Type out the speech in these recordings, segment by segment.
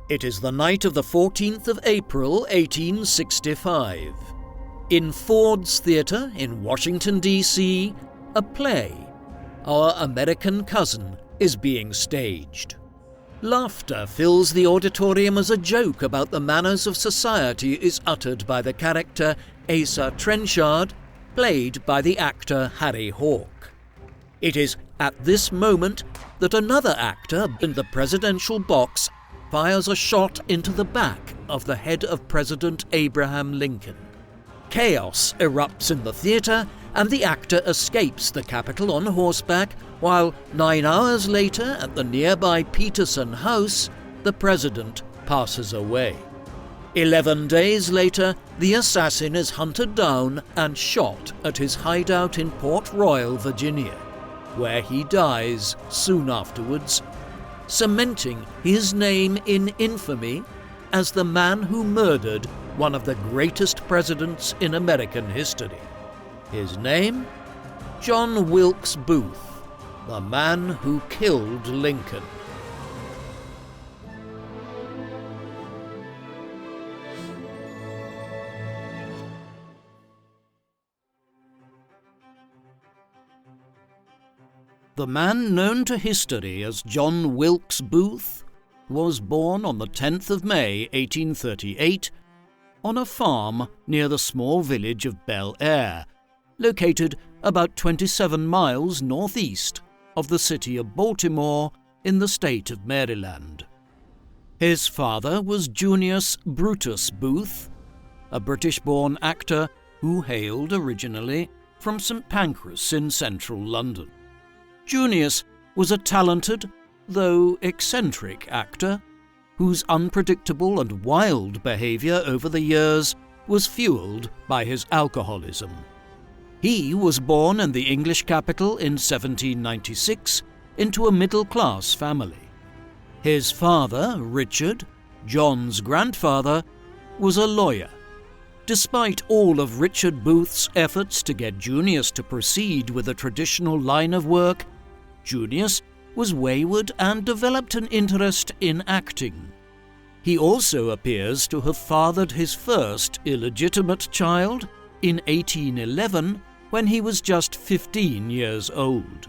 It is the night of the 14th of April, 1865. In Ford's Theatre in Washington, D.C., a play, Our American Cousin, is being staged. Laughter fills the auditorium as a joke about the manners of society is uttered by the character Asa Trenchard, played by the actor Harry Hawke. It is at this moment that another actor in the presidential box fires a shot into the back of the head of President Abraham Lincoln. Chaos erupts in the theatre, and the actor escapes the Capitol on horseback, while 9 hours later at the nearby Peterson House, the president passes away. 11 days later, the assassin is hunted down and shot at his hideout in Port Royal, Virginia, where he dies soon afterwards, cementing his name in infamy as the man who murdered one of the greatest presidents in American history. His name? John Wilkes Booth, the man who killed Lincoln. The man known to history as John Wilkes Booth was born on the 10th of May, 1838, on a farm near the small village of Bel Air, located about 27 miles northeast of the city of Baltimore in the state of Maryland. His father was Junius Brutus Booth, a British-born actor who hailed originally from St Pancras in central London. Junius was a talented, though eccentric actor, whose unpredictable and wild behaviour over the years was fuelled by his alcoholism. He was born in the English capital in 1796 into a middle-class family. His father, Richard, John's grandfather, was a lawyer. Despite all of Richard Booth's efforts to get Junius to proceed with a traditional line of work, Junius was wayward and developed an interest in acting. He also appears to have fathered his first illegitimate child in 1811 when he was just 15 years old.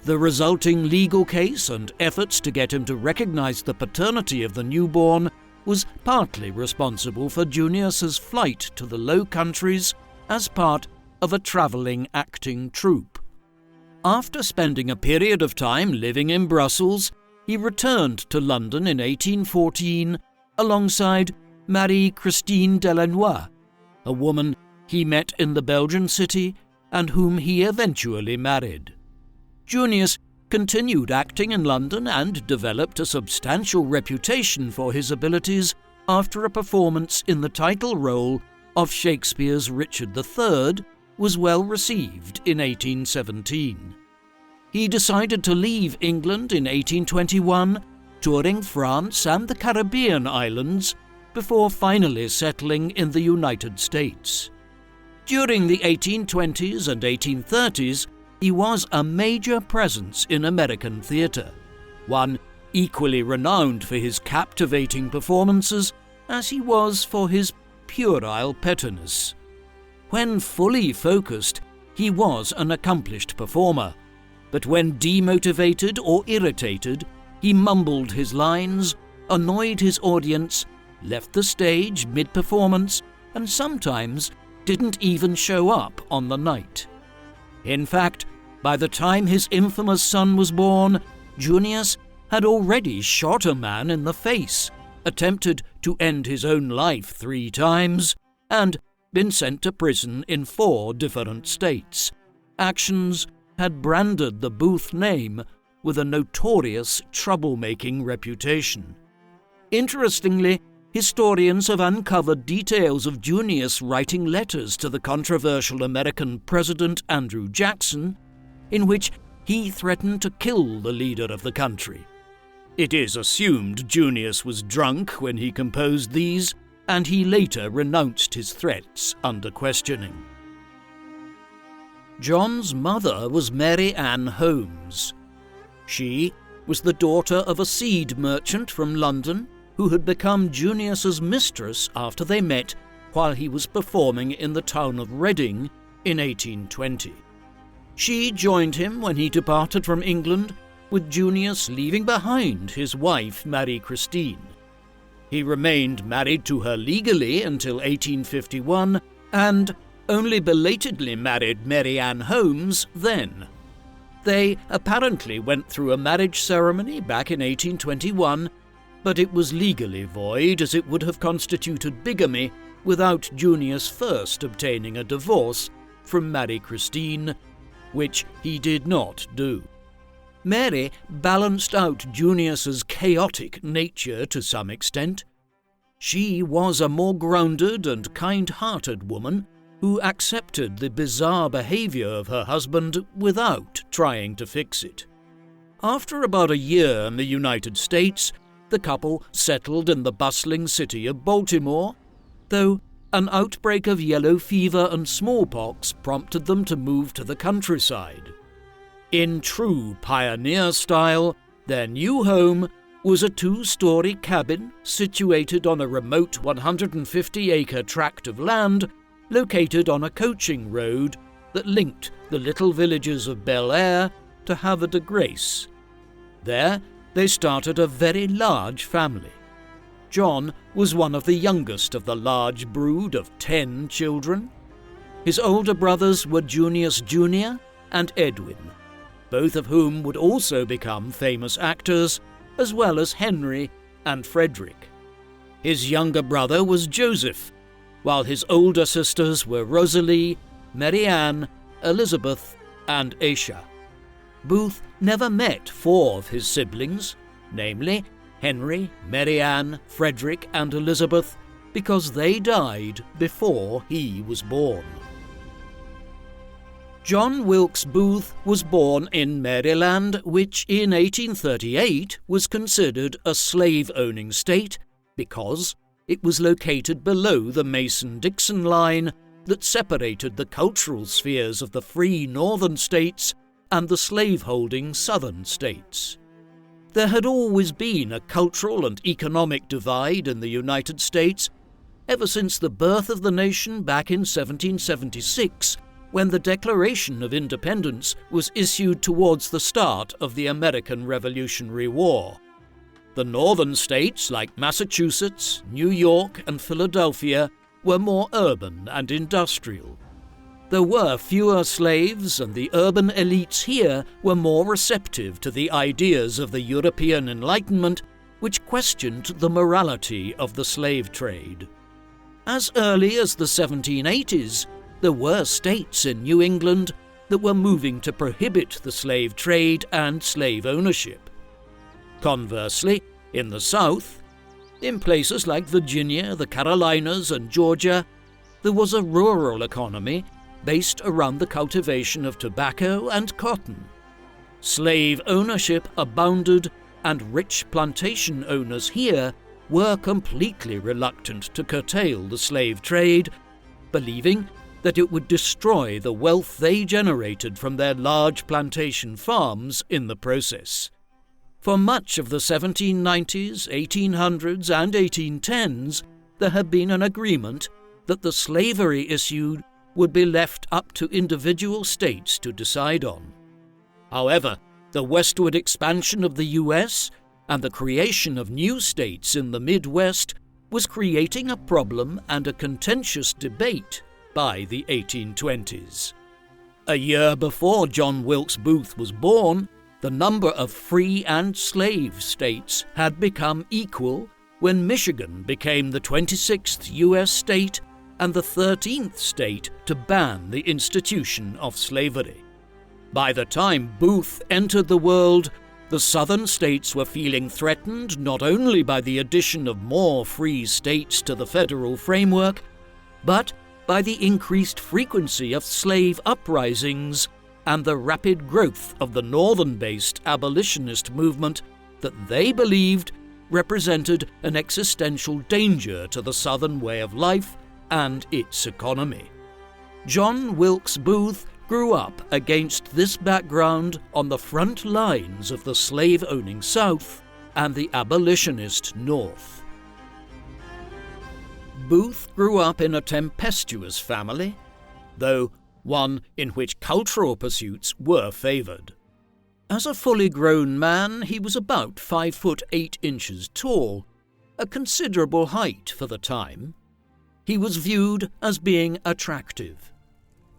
The resulting legal case and efforts to get him to recognize the paternity of the newborn was partly responsible for Junius's flight to the Low Countries as part of a travelling acting troupe. After spending a period of time living in Brussels, he returned to London in 1814 alongside Marie-Christine Delannoy, a woman he met in the Belgian city and whom he eventually married. Junius continued acting in London and developed a substantial reputation for his abilities after a performance in the title role of Shakespeare's Richard III was well received in 1817. He decided to leave England in 1821, touring France and the Caribbean islands, before finally settling in the United States. During the 1820s and 1830s, he was a major presence in American theatre, one equally renowned for his captivating performances as he was for his puerile pettiness. When fully focused, he was an accomplished performer, but when demotivated or irritated, he mumbled his lines, annoyed his audience, left the stage mid-performance, and sometimes didn't even show up on the night. In fact, by the time his infamous son was born, Junius had already shot a man in the face, attempted to end his own life 3 times, and been sent to prison in 4 different states. Actions had branded the Booth name with a notorious troublemaking reputation. Interestingly, historians have uncovered details of Junius writing letters to the controversial American President Andrew Jackson, in which he threatened to kill the leader of the country. It is assumed Junius was drunk when he composed these, and he later renounced his threats under questioning. John's mother was Mary Ann Holmes. She was the daughter of a seed merchant from London who had become Junius's mistress after they met while he was performing in the town of Reading in 1820. She joined him when he departed from England, with Junius leaving behind his wife Mary Christine. He remained married to her legally until 1851 and only belatedly married Mary Ann Holmes then. They apparently went through a marriage ceremony back in 1821, but it was legally void as it would have constituted bigamy without Junius first obtaining a divorce from Mary Christine, which he did not do. Mary balanced out Junius's chaotic nature to some extent. She was a more grounded and kind-hearted woman who accepted the bizarre behaviour of her husband without trying to fix it. After about a year in the United States, the couple settled in the bustling city of Baltimore, though an outbreak of yellow fever and smallpox prompted them to move to the countryside. In true pioneer style, their new home was a 2-story cabin situated on a remote 150-acre tract of land located on a coaching road that linked the little villages of Bel Air to Havre de Grace. There, they started a very large family. John was one of the youngest of the large brood of 10 children. His older brothers were Junius Jr. and Edwin, both of whom would also become famous actors, as well as Henry and Frederick. His younger brother was Joseph, while his older sisters were Rosalie, Mary Ann, Elizabeth, and Aisha. Booth never met 4 of his siblings, namely Henry, Mary Ann, Frederick, and Elizabeth, because they died before he was born. John Wilkes Booth was born in Maryland, which in 1838 was considered a slave-owning state because it was located below the Mason-Dixon line that separated the cultural spheres of the free northern states and the slave-holding southern states. There had always been a cultural and economic divide in the United States ever since the birth of the nation back in 1776, when the Declaration of Independence was issued towards the start of the American Revolutionary War. The northern states like Massachusetts, New York, and Philadelphia were more urban and industrial. There were fewer slaves, and the urban elites here were more receptive to the ideas of the European Enlightenment, which questioned the morality of the slave trade. As early as the 1780s, there were states in New England that were moving to prohibit the slave trade and slave ownership. Conversely, in the South, in places like Virginia, the Carolinas, and Georgia, there was a rural economy based around the cultivation of tobacco and cotton. Slave ownership abounded, and rich plantation owners here were completely reluctant to curtail the slave trade, believing that it would destroy the wealth they generated from their large plantation farms in the process. For much of the 1790s, 1800s, and 1810s, there had been an agreement that the slavery issue would be left up to individual states to decide on. However, the westward expansion of the U.S. and the creation of new states in the Midwest was creating a problem and a contentious debate by the 1820s. A year before John Wilkes Booth was born, the number of free and slave states had become equal when Michigan became the 26th U.S. state and the 13th state to ban the institution of slavery. By the time Booth entered the world, the southern states were feeling threatened not only by the addition of more free states to the federal framework, but by the increased frequency of slave uprisings and the rapid growth of the northern-based abolitionist movement that they believed represented an existential danger to the southern way of life and its economy. John Wilkes Booth grew up against this background on the front lines of the slave-owning South and the abolitionist North. Booth grew up in a tempestuous family, though one in which cultural pursuits were favoured. As a fully grown man, he was about 5 foot 8 inches tall, a considerable height for the time. He was viewed as being attractive.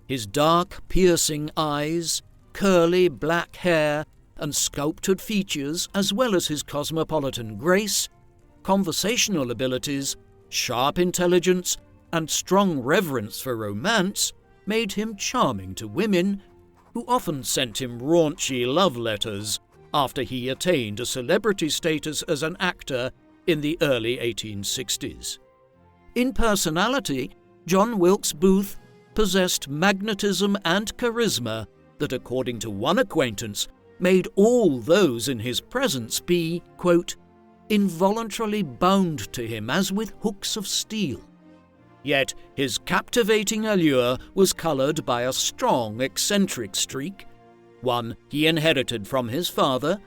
His dark, piercing eyes, curly black hair, and sculptured features, as well as his cosmopolitan grace, conversational abilities, sharp intelligence, and strong reverence for romance, made him charming to women, who often sent him raunchy love letters after he attained a celebrity status as an actor in the early 1860s. In personality, John Wilkes Booth possessed magnetism and charisma that, according to one acquaintance, made all those in his presence be, quote, involuntarily bound to him as with hooks of steel. Yet his captivating allure was coloured by a strong eccentric streak, one he inherited from his father,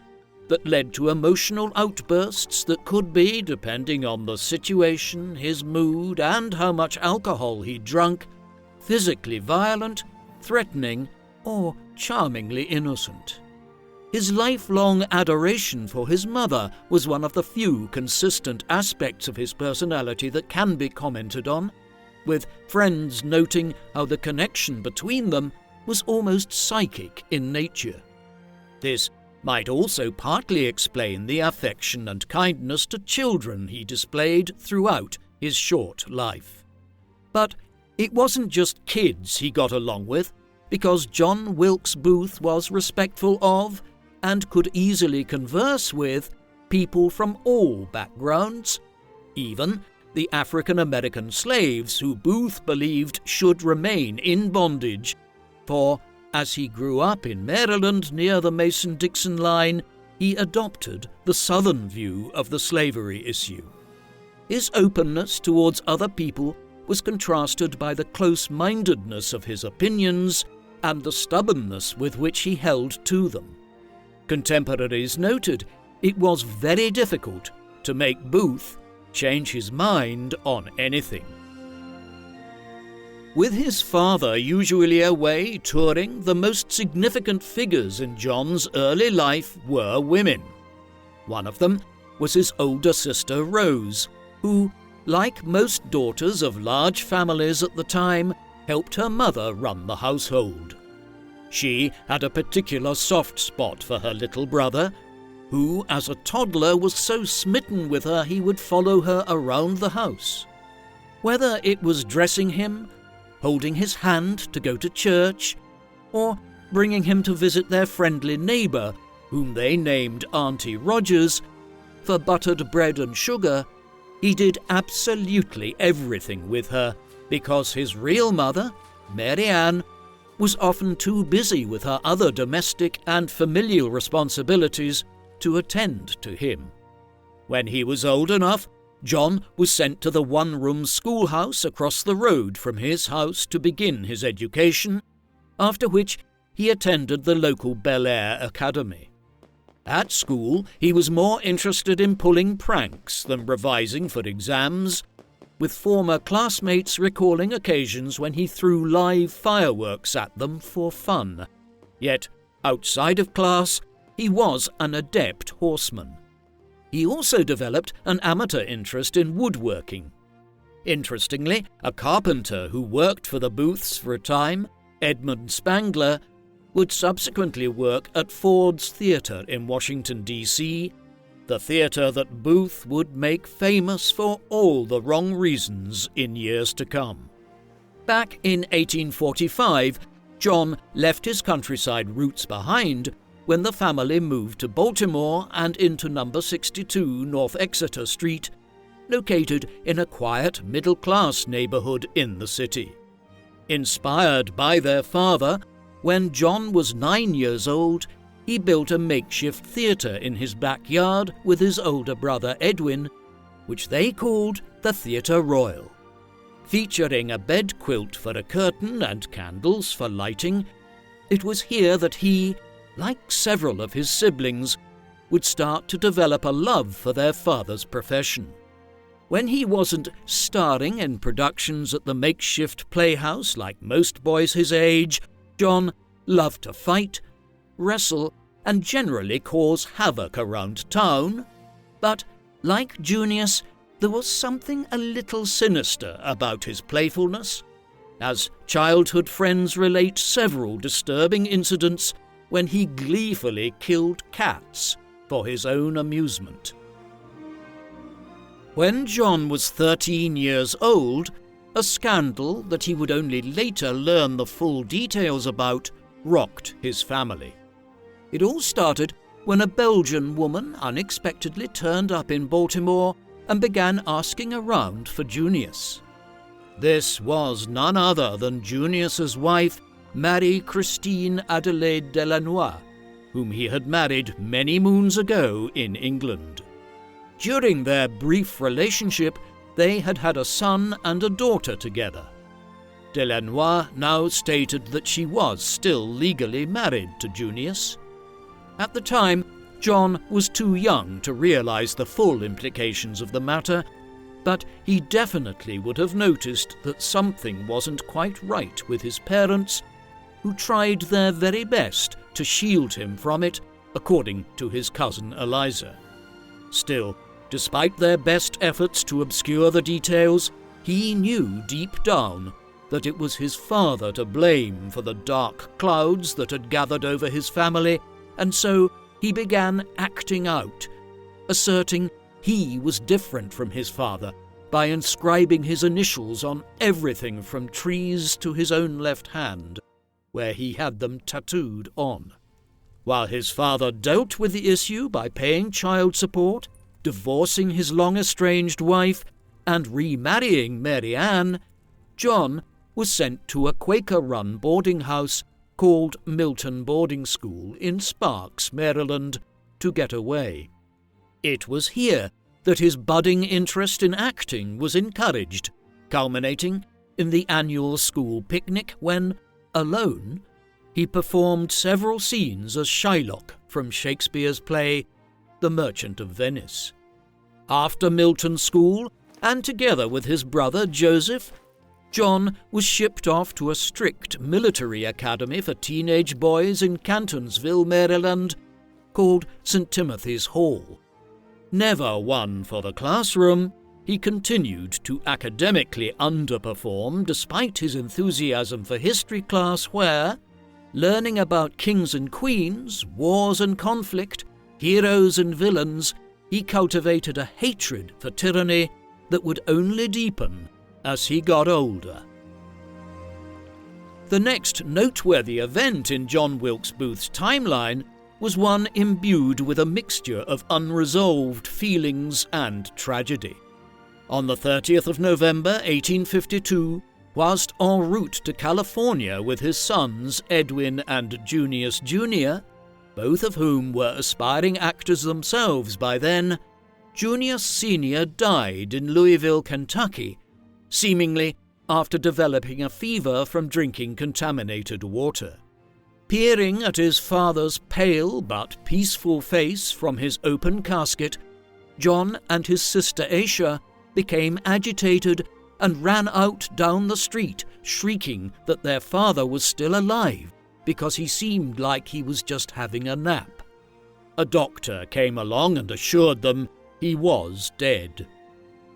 that led to emotional outbursts that could be, depending on the situation, his mood, and how much alcohol he'd drunk, physically violent, threatening, or charmingly innocent. His lifelong adoration for his mother was one of the few consistent aspects of his personality that can be commented on, with friends noting how the connection between them was almost psychic in nature. This might also partly explain the affection and kindness to children he displayed throughout his short life. But it wasn't just kids he got along with, because John Wilkes Booth was respectful of, and could easily converse with, people from all backgrounds, even the African-American slaves who Booth believed should remain in bondage, for as he grew up in Maryland near the Mason-Dixon line, he adopted the Southern view of the slavery issue. His openness towards other people was contrasted by the close-mindedness of his opinions and the stubbornness with which he held to them. Contemporaries noted it was very difficult to make Booth change his mind on anything. With his father usually away touring, the most significant figures in John's early life were women. One of them was his older sister Rose, who, like most daughters of large families at the time, helped her mother run the household. She had a particular soft spot for her little brother, who, as a toddler, was so smitten with her he would follow her around the house. Whether it was dressing him, holding his hand to go to church, or bringing him to visit their friendly neighbour, whom they named Auntie Rogers, for buttered bread and sugar, he did absolutely everything with her, because his real mother, Mary Ann, was often too busy with her other domestic and familial responsibilities to attend to him. When he was old enough, John was sent to the one-room schoolhouse across the road from his house to begin his education, after which he attended the local Bel Air Academy. At school, he was more interested in pulling pranks than revising for exams, with former classmates recalling occasions when he threw live fireworks at them for fun. Yet, outside of class, he was an adept horseman. He also developed an amateur interest in woodworking. Interestingly, a carpenter who worked for the Booths for a time, Edmund Spangler, would subsequently work at Ford's Theatre in Washington, D.C., the theatre that Booth would make famous for all the wrong reasons in years to come. Back in 1845, John left his countryside roots behind when the family moved to Baltimore and into number 62 North Exeter Street, located in a quiet middle-class neighborhood in the city. Inspired by their father, when John was 9 years old, he built a makeshift theatre in his backyard with his older brother Edwin, which they called the Theatre Royal. Featuring a bed quilt for a curtain and candles for lighting, it was here that he, like several of his siblings, would start to develop a love for their father's profession. When he wasn't starring in productions at the makeshift playhouse like most boys his age, John loved to fight, wrestle, and generally cause havoc around town. But, like Junius, there was something a little sinister about his playfulness, as childhood friends relate several disturbing incidents when he gleefully killed cats for his own amusement. When John was 13 years old, a scandal that he would only later learn the full details about rocked his family. It all started when a Belgian woman unexpectedly turned up in Baltimore and began asking around for Junius. This was none other than Junius's wife, Marie-Christine Adelaide Delannoy, whom he had married many moons ago in England. During their brief relationship, they had had a son and a daughter together. Delannoy now stated that she was still legally married to Junius. At the time, John was too young to realize the full implications of the matter, but he definitely would have noticed that something wasn't quite right with his parents, who tried their very best to shield him from it, according to his cousin Eliza. Still, despite their best efforts to obscure the details, he knew deep down that it was his father to blame for the dark clouds that had gathered over his family, and so he began acting out, asserting he was different from his father by inscribing his initials on everything from trees to his own left hand, where he had them tattooed on. While his father dealt with the issue by paying child support, divorcing his long-estranged wife, and remarrying Mary Ann, John was sent to a Quaker-run boarding house called Milton Boarding School in Sparks, Maryland, to get away. It was here that his budding interest in acting was encouraged, culminating in the annual school picnic when, alone, he performed several scenes as Shylock from Shakespeare's play The Merchant of Venice. After Milton School, and together with his brother Joseph, John was shipped off to a strict military academy for teenage boys in Cantonsville, Maryland, called St. Timothy's Hall. Never one for the classroom, he continued to academically underperform despite his enthusiasm for history class where, learning about kings and queens, wars and conflict, heroes and villains, he cultivated a hatred for tyranny that would only deepen as he got older. The next noteworthy event in John Wilkes Booth's timeline was one imbued with a mixture of unresolved feelings and tragedy. On the 30th of November 1852, whilst en route to California with his sons Edwin and Junius Jr., both of whom were aspiring actors themselves by then, Junius Sr. died in Louisville, Kentucky, seemingly after developing a fever from drinking contaminated water. Peering at his father's pale but peaceful face from his open casket, John and his sister Aisha became agitated and ran out down the street, shrieking that their father was still alive because he seemed like he was just having a nap. A doctor came along and assured them he was dead.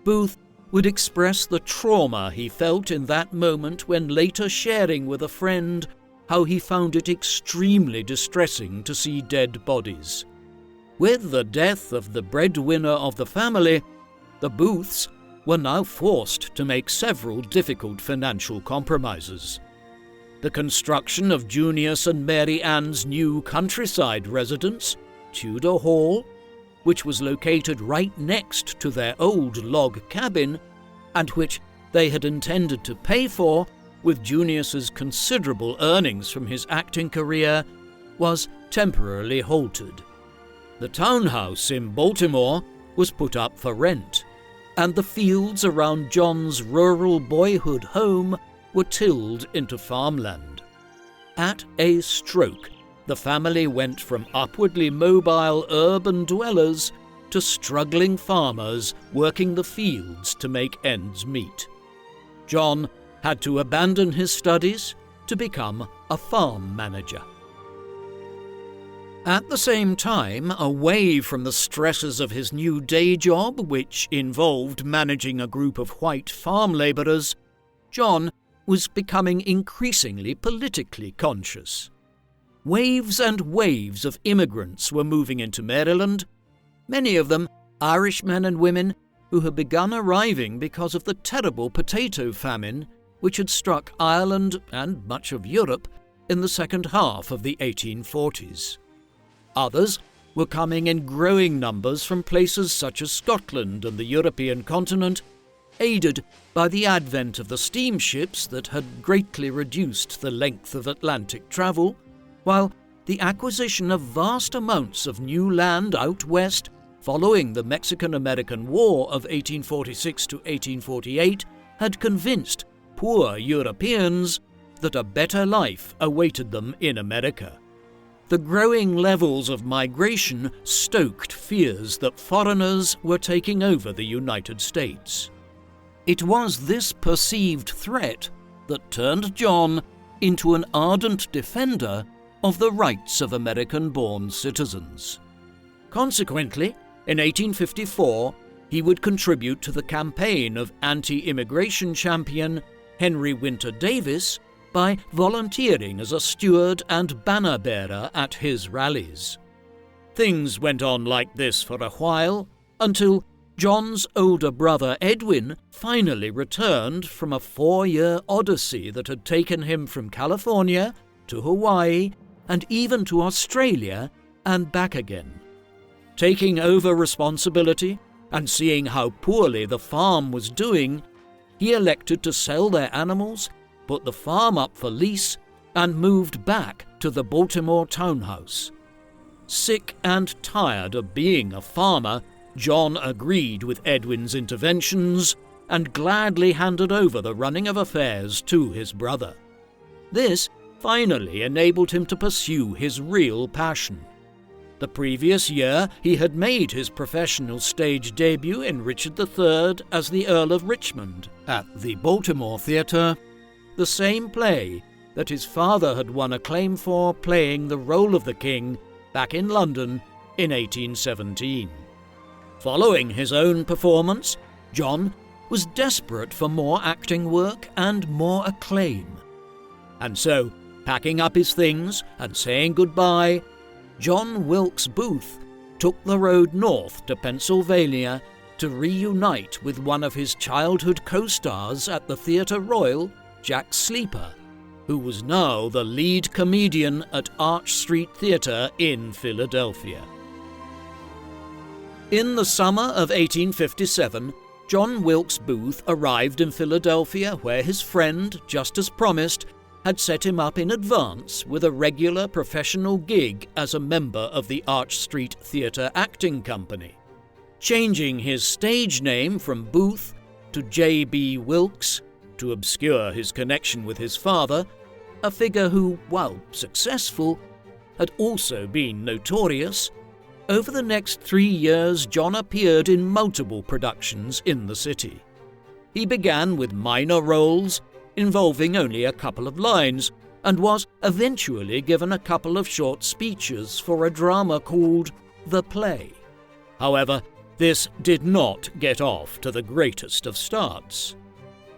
Booth would express the trauma he felt in that moment when later sharing with a friend how he found it extremely distressing to see dead bodies. With the death of the breadwinner of the family, the Booths were now forced to make several difficult financial compromises. The construction of Junius and Mary Ann's new countryside residence, Tudor Hall, which was located right next to their old log cabin, and which they had intended to pay for with Junius's considerable earnings from his acting career, was temporarily halted. The townhouse in Baltimore was put up for rent, and the fields around John's rural boyhood home were tilled into farmland. At a stroke, the family went from upwardly mobile urban dwellers to struggling farmers working the fields to make ends meet. John had to abandon his studies to become a farm manager. At the same time, away from the stresses of his new day job, which involved managing a group of white farm labourers, John was becoming increasingly politically conscious. Waves and waves of immigrants were moving into Maryland, many of them Irish men and women who had begun arriving because of the terrible potato famine which had struck Ireland and much of Europe in the second half of the 1840s. Others were coming in growing numbers from places such as Scotland and the European continent, aided by the advent of the steamships that had greatly reduced the length of Atlantic travel, while the acquisition of vast amounts of new land out west following the Mexican-American War of 1846 to 1848 had convinced poor Europeans that a better life awaited them in America. The growing levels of migration stoked fears that foreigners were taking over the United States. It was this perceived threat that turned John into an ardent defender of the rights of American-born citizens. Consequently, in 1854, he would contribute to the campaign of anti-immigration champion Henry Winter Davis by volunteering as a steward and banner-bearer at his rallies. Things went on like this for a while, until John's older brother Edwin finally returned from a 4-year odyssey that had taken him from California to Hawaii and even to Australia and back again. Taking over responsibility and seeing how poorly the farm was doing, he elected to sell their animals, put the farm up for lease, and moved back to the Baltimore townhouse. Sick and tired of being a farmer, John agreed with Edwin's interventions and gladly handed over the running of affairs to his brother. This finally enabled him to pursue his real passion. The previous year, he had made his professional stage debut in Richard III as the Earl of Richmond at the Baltimore Theatre, the same play that his father had won acclaim for playing the role of the king back in London in 1817. Following his own performance, John was desperate for more acting work and more acclaim. And so, packing up his things and saying goodbye, John Wilkes Booth took the road north to Pennsylvania to reunite with one of his childhood co-stars at the Theatre Royal, Jack Sleeper, who was now the lead comedian at Arch Street Theatre in Philadelphia. In the summer of 1857, John Wilkes Booth arrived in Philadelphia, where his friend, just as promised, had set him up in advance with a regular professional gig as a member of the Arch Street Theatre Acting Company. Changing his stage name from Booth to J.B. Wilkes to obscure his connection with his father, a figure who, while successful, had also been notorious, over the next 3 years John appeared in multiple productions in the city. He began with minor roles involving only a couple of lines, and was eventually given a couple of short speeches for a drama called The Play. However, this did not get off to the greatest of starts.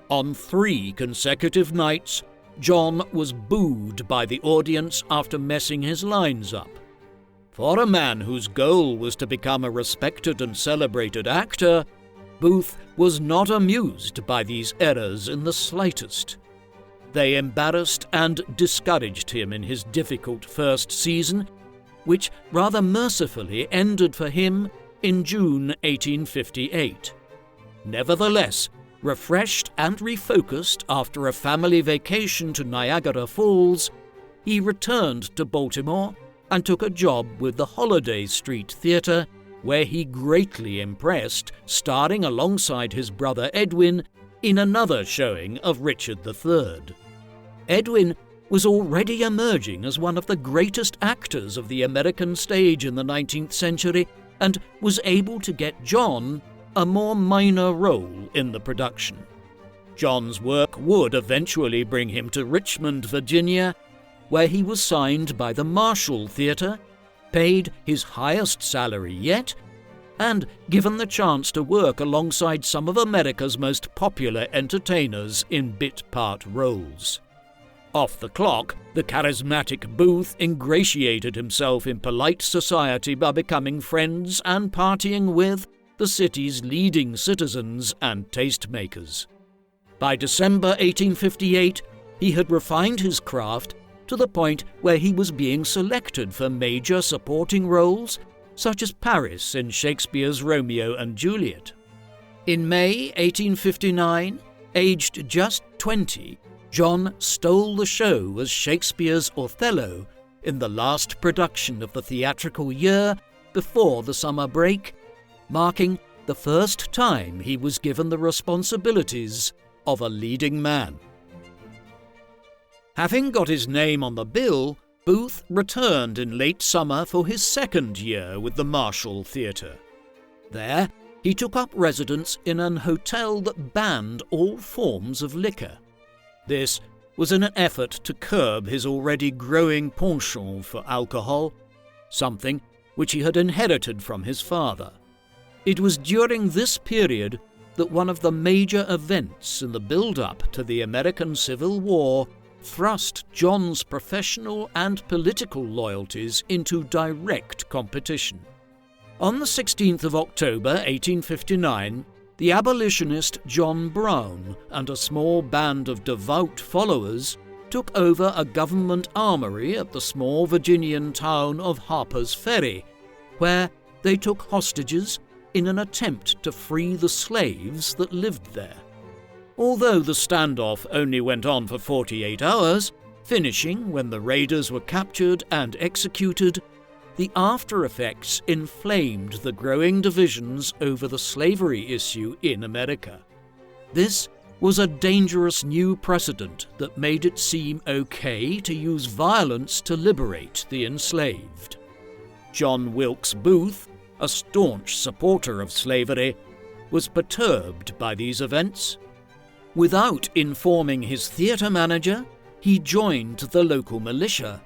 On 3 consecutive nights, John was booed by the audience after messing his lines up. For a man whose goal was to become a respected and celebrated actor, Booth was not amused by these errors in the slightest. They embarrassed and discouraged him in his difficult first season, which rather mercifully ended for him in June 1858. Nevertheless, refreshed and refocused after a family vacation to Niagara Falls, he returned to Baltimore and took a job with the Holiday Street Theatre, where he greatly impressed, starring alongside his brother Edwin in another showing of Richard III. Edwin was already emerging as one of the greatest actors of the American stage in the 19th century, and was able to get John a more minor role in the production. John's work would eventually bring him to Richmond, Virginia, where he was signed by the Marshall Theatre, paid his highest salary yet, and given the chance to work alongside some of America's most popular entertainers in bit-part roles. Off the clock, the charismatic Booth ingratiated himself in polite society by becoming friends and partying with the city's leading citizens and tastemakers. By December 1858, he had refined his craft to the point where he was being selected for major supporting roles, such as Paris in Shakespeare's Romeo and Juliet. In May 1859, aged just 20, John stole the show as Shakespeare's Othello in the last production of the theatrical year before the summer break, marking the first time he was given the responsibilities of a leading man. Having got his name on the bill, Booth returned in late summer for his second year with the Marshall Theatre. There, he took up residence in an hotel that banned all forms of liquor. This was in an effort to curb his already growing penchant for alcohol, something which he had inherited from his father. It was during this period that one of the major events in the build-up to the American Civil War thrust John's professional and political loyalties into direct competition. On the 16th of October 1859, the abolitionist John Brown and a small band of devout followers took over a government armory at the small Virginian town of Harper's Ferry, where they took hostages in an attempt to free the slaves that lived there. Although the standoff only went on for 48 hours, finishing when the raiders were captured and executed, the after-effects inflamed the growing divisions over the slavery issue in America. This was a dangerous new precedent that made it seem okay to use violence to liberate the enslaved. John Wilkes Booth, a staunch supporter of slavery, was perturbed by these events. Without informing his theatre manager, he joined the local militia,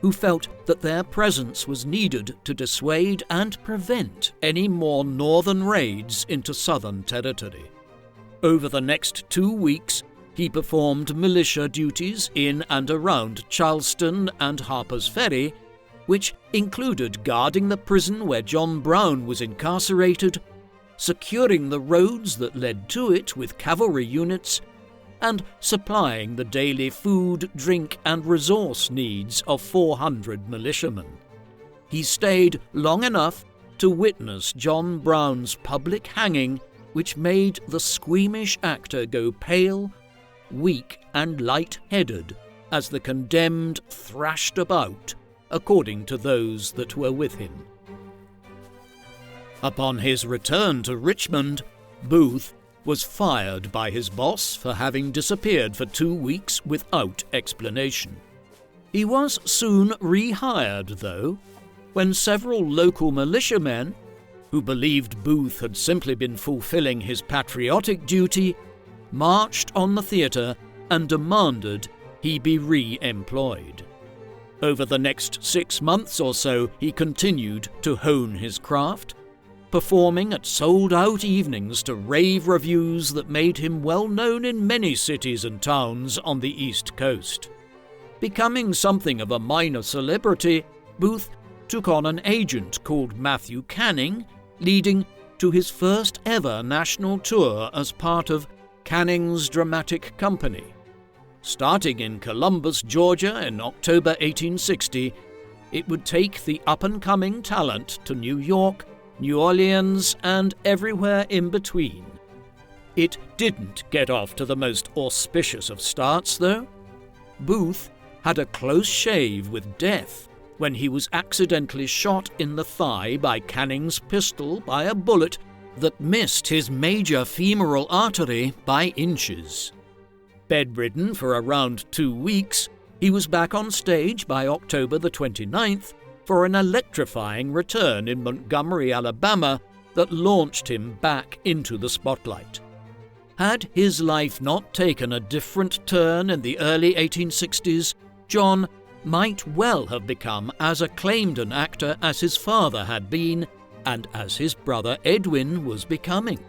who felt that their presence was needed to dissuade and prevent any more northern raids into southern territory. Over the next 2 weeks, he performed militia duties in and around Charleston and Harper's Ferry, which included guarding the prison where John Brown was incarcerated, securing the roads that led to it with cavalry units, and supplying the daily food, drink, and resource needs of 400 militiamen. He stayed long enough to witness John Brown's public hanging, which made the squeamish actor go pale, weak, and light-headed as the condemned thrashed about, according to those that were with him. Upon his return to Richmond, Booth was fired by his boss for having disappeared for 2 weeks without explanation. He was soon rehired, though, when several local militiamen, who believed Booth had simply been fulfilling his patriotic duty, marched on the theatre and demanded he be re-employed. Over the next 6 months or so, he continued to hone his craft, performing at sold-out evenings to rave reviews that made him well known in many cities and towns on the East Coast. Becoming something of a minor celebrity, Booth took on an agent called Matthew Canning, leading to his first ever national tour as part of Canning's Dramatic Company. Starting in Columbus, Georgia in October 1860, it would take the up-and-coming talent to New York, New Orleans, and everywhere in between. It didn't get off to the most auspicious of starts, though. Booth had a close shave with death when he was accidentally shot in the thigh by Canning's pistol by a bullet that missed his major femoral artery by inches. Bedridden for around 2 weeks, he was back on stage by October the 29th, for an electrifying return in Montgomery, Alabama, that launched him back into the spotlight. Had his life not taken a different turn in the early 1860s, John might well have become as acclaimed an actor as his father had been, and as his brother Edwin was becoming.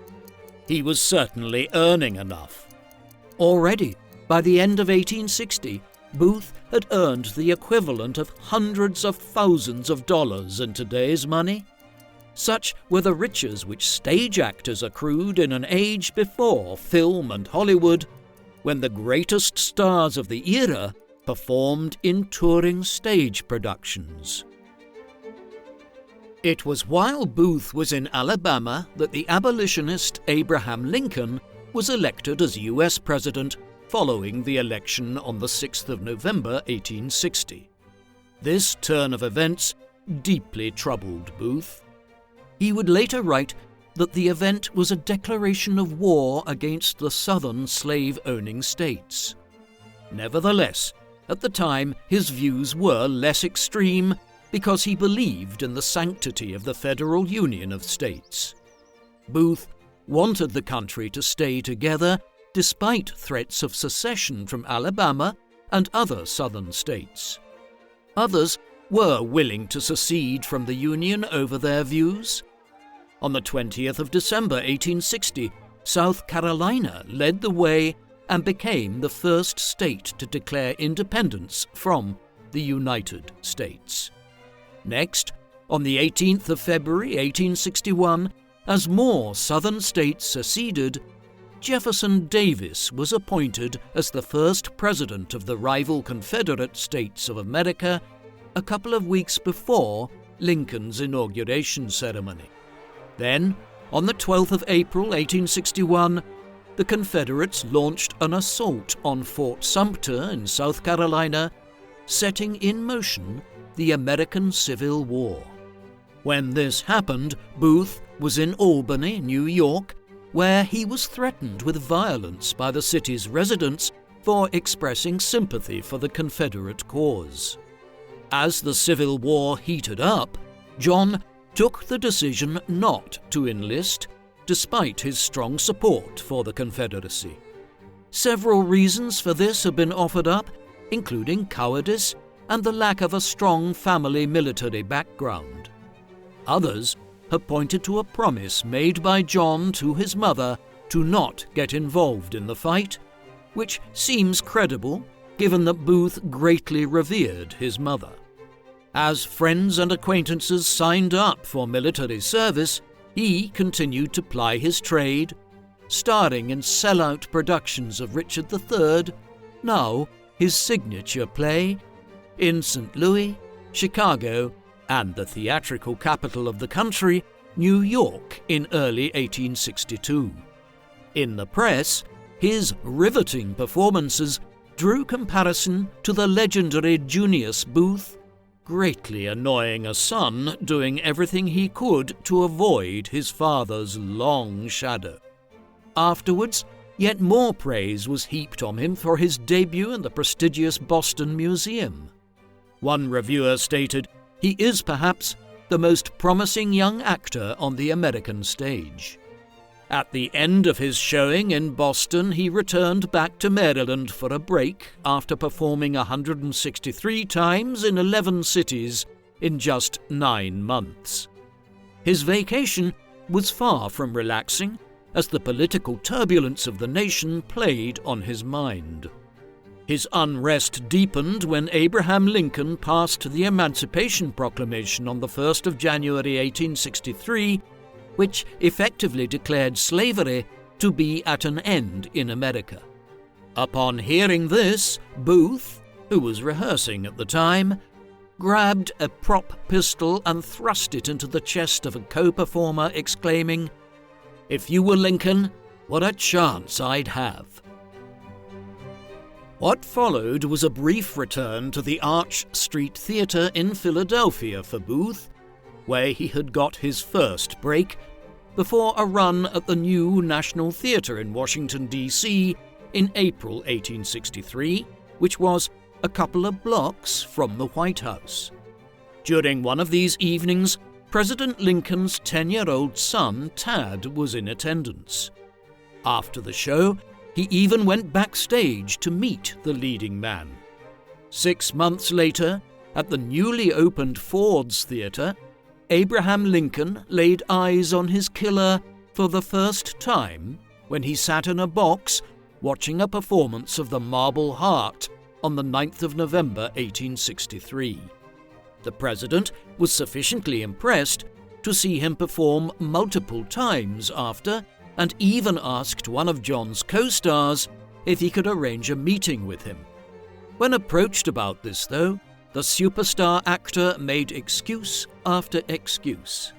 He was certainly earning enough. Already, by the end of 1860, Booth had earned the equivalent of hundreds of thousands of dollars in today's money. Such were the riches which stage actors accrued in an age before film and Hollywood, when the greatest stars of the era performed in touring stage productions. It was while Booth was in Alabama that the abolitionist Abraham Lincoln was elected as U.S. President following the election on the 6th of November 1860. This turn of events deeply troubled Booth. He would later write that the event was a declaration of war against the southern slave-owning states. Nevertheless, at the time his views were less extreme because he believed in the sanctity of the federal union of states. Booth wanted the country to stay together despite threats of secession from Alabama and other southern states. Others were willing to secede from the Union over their views. On the 20th of December 1860, South Carolina led the way and became the first state to declare independence from the United States. Next, on the 18th of February 1861, as more southern states seceded, Jefferson Davis was appointed as the first president of the rival Confederate States of America a couple of weeks before Lincoln's inauguration ceremony. Then, on the 12th of April 1861, the Confederates launched an assault on Fort Sumter in South Carolina, setting in motion the American Civil War. When this happened, Booth was in Albany, New York, where he was threatened with violence by the city's residents for expressing sympathy for the Confederate cause. As the Civil War heated up, John took the decision not to enlist, despite his strong support for the Confederacy. Several reasons for this have been offered up, including cowardice and the lack of a strong family military background. Others have pointed to a promise made by John to his mother to not get involved in the fight, which seems credible given that Booth greatly revered his mother. As friends and acquaintances signed up for military service, he continued to ply his trade, starring in sellout productions of Richard III, now his signature play, in St. Louis, Chicago, and the theatrical capital of the country, New York, in early 1862. In the press, his riveting performances drew comparison to the legendary Junius Booth, greatly annoying a son doing everything he could to avoid his father's long shadow. Afterwards, yet more praise was heaped on him for his debut in the prestigious Boston Museum. One reviewer stated, "He is perhaps the most promising young actor on the American stage." At the end of his showing in Boston, he returned back to Maryland for a break after performing 163 times in 11 cities in just 9 months. His vacation was far from relaxing, as the political turbulence of the nation played on his mind. His unrest deepened when Abraham Lincoln passed the Emancipation Proclamation on the 1st of January 1863, which effectively declared slavery to be at an end in America. Upon hearing this, Booth, who was rehearsing at the time, grabbed a prop pistol and thrust it into the chest of a co-performer, exclaiming, "If you were Lincoln, what a chance I'd have." What followed was a brief return to the Arch Street Theatre in Philadelphia for Booth, where he had got his first break, before a run at the new National Theatre in Washington, D.C. in April 1863, which was a couple of blocks from the White House. During one of these evenings, President Lincoln's 10-year-old son, Tad, was in attendance. After the show, he even went backstage to meet the leading man. 6 months later, at the newly opened Ford's Theatre, Abraham Lincoln laid eyes on his killer for the first time when he sat in a box watching a performance of The Marble Heart on the 9th of November 1863. The president was sufficiently impressed to see him perform multiple times after, and even asked one of John's co-stars if he could arrange a meeting with him. When approached about this, though, the superstar actor made excuse after excuse.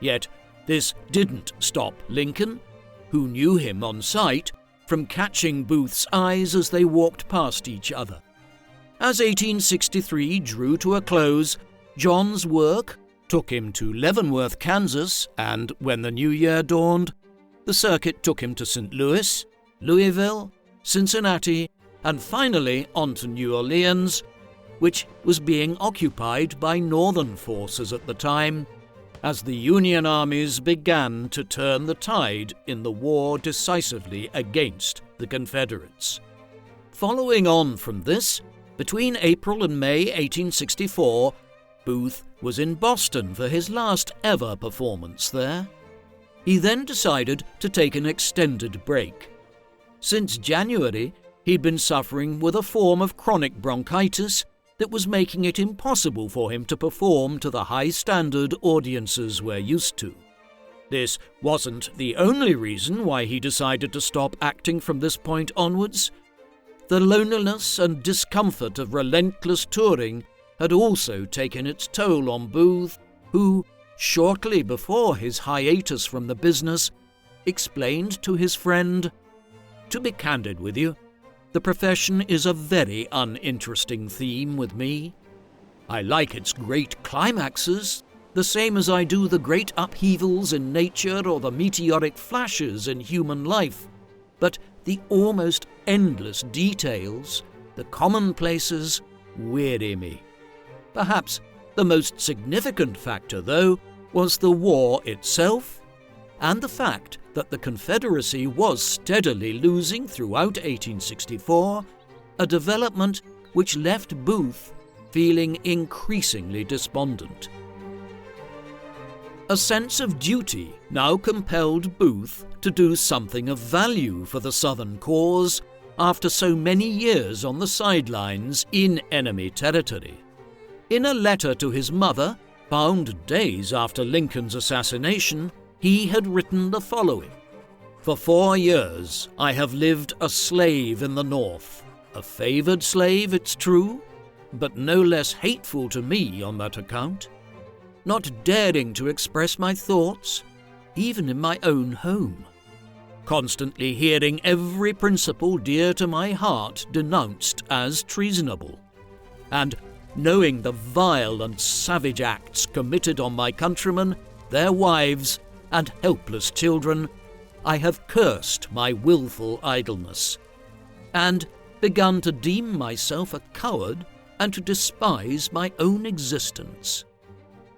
Yet this didn't stop Lincoln, who knew him on sight, from catching Booth's eyes as they walked past each other. As 1863 drew to a close, John's work took him to Leavenworth, Kansas, and when the new year dawned, the circuit took him to St. Louis, Louisville, Cincinnati, and finally on to New Orleans, which was being occupied by Northern forces at the time, as the Union armies began to turn the tide in the war decisively against the Confederates. Following on from this, between April and May 1864, Booth was in Boston for his last ever performance there. He then decided to take an extended break. Since January, he'd been suffering with a form of chronic bronchitis that was making it impossible for him to perform to the high standard audiences we're used to. This wasn't the only reason why he decided to stop acting from this point onwards. The loneliness and discomfort of relentless touring had also taken its toll on Booth, who, shortly before his hiatus from the business, explained to his friend, "To be candid with you, the profession is a very uninteresting theme with me. I like its great climaxes, the same as I do the great upheavals in nature or the meteoric flashes in human life, but the almost endless details, the commonplaces, weary me." Perhaps the most significant factor, though, was the war itself, and the fact that the Confederacy was steadily losing throughout 1864, a development which left Booth feeling increasingly despondent. A sense of duty now compelled Booth to do something of value for the Southern cause after so many years on the sidelines in enemy territory. In a letter to his mother, found days after Lincoln's assassination, he had written the following: "For 4 years I have lived a slave in the North, a favoured slave, it's true, but no less hateful to me on that account, not daring to express my thoughts, even in my own home, constantly hearing every principle dear to my heart denounced as treasonable, and knowing the vile and savage acts committed on my countrymen, their wives, and helpless children, I have cursed my wilful idleness, and begun to deem myself a coward and to despise my own existence."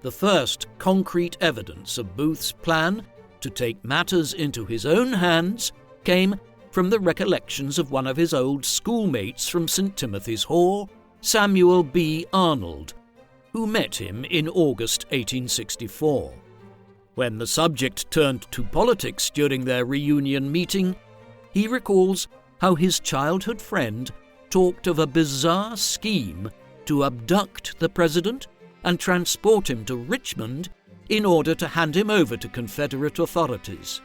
The first concrete evidence of Booth's plan to take matters into his own hands came from the recollections of one of his old schoolmates from St. Timothy's Hall, Samuel B. Arnold, who met him in August 1864. When the subject turned to politics during their reunion meeting, he recalls how his childhood friend talked of a bizarre scheme to abduct the president and transport him to Richmond in order to hand him over to Confederate authorities.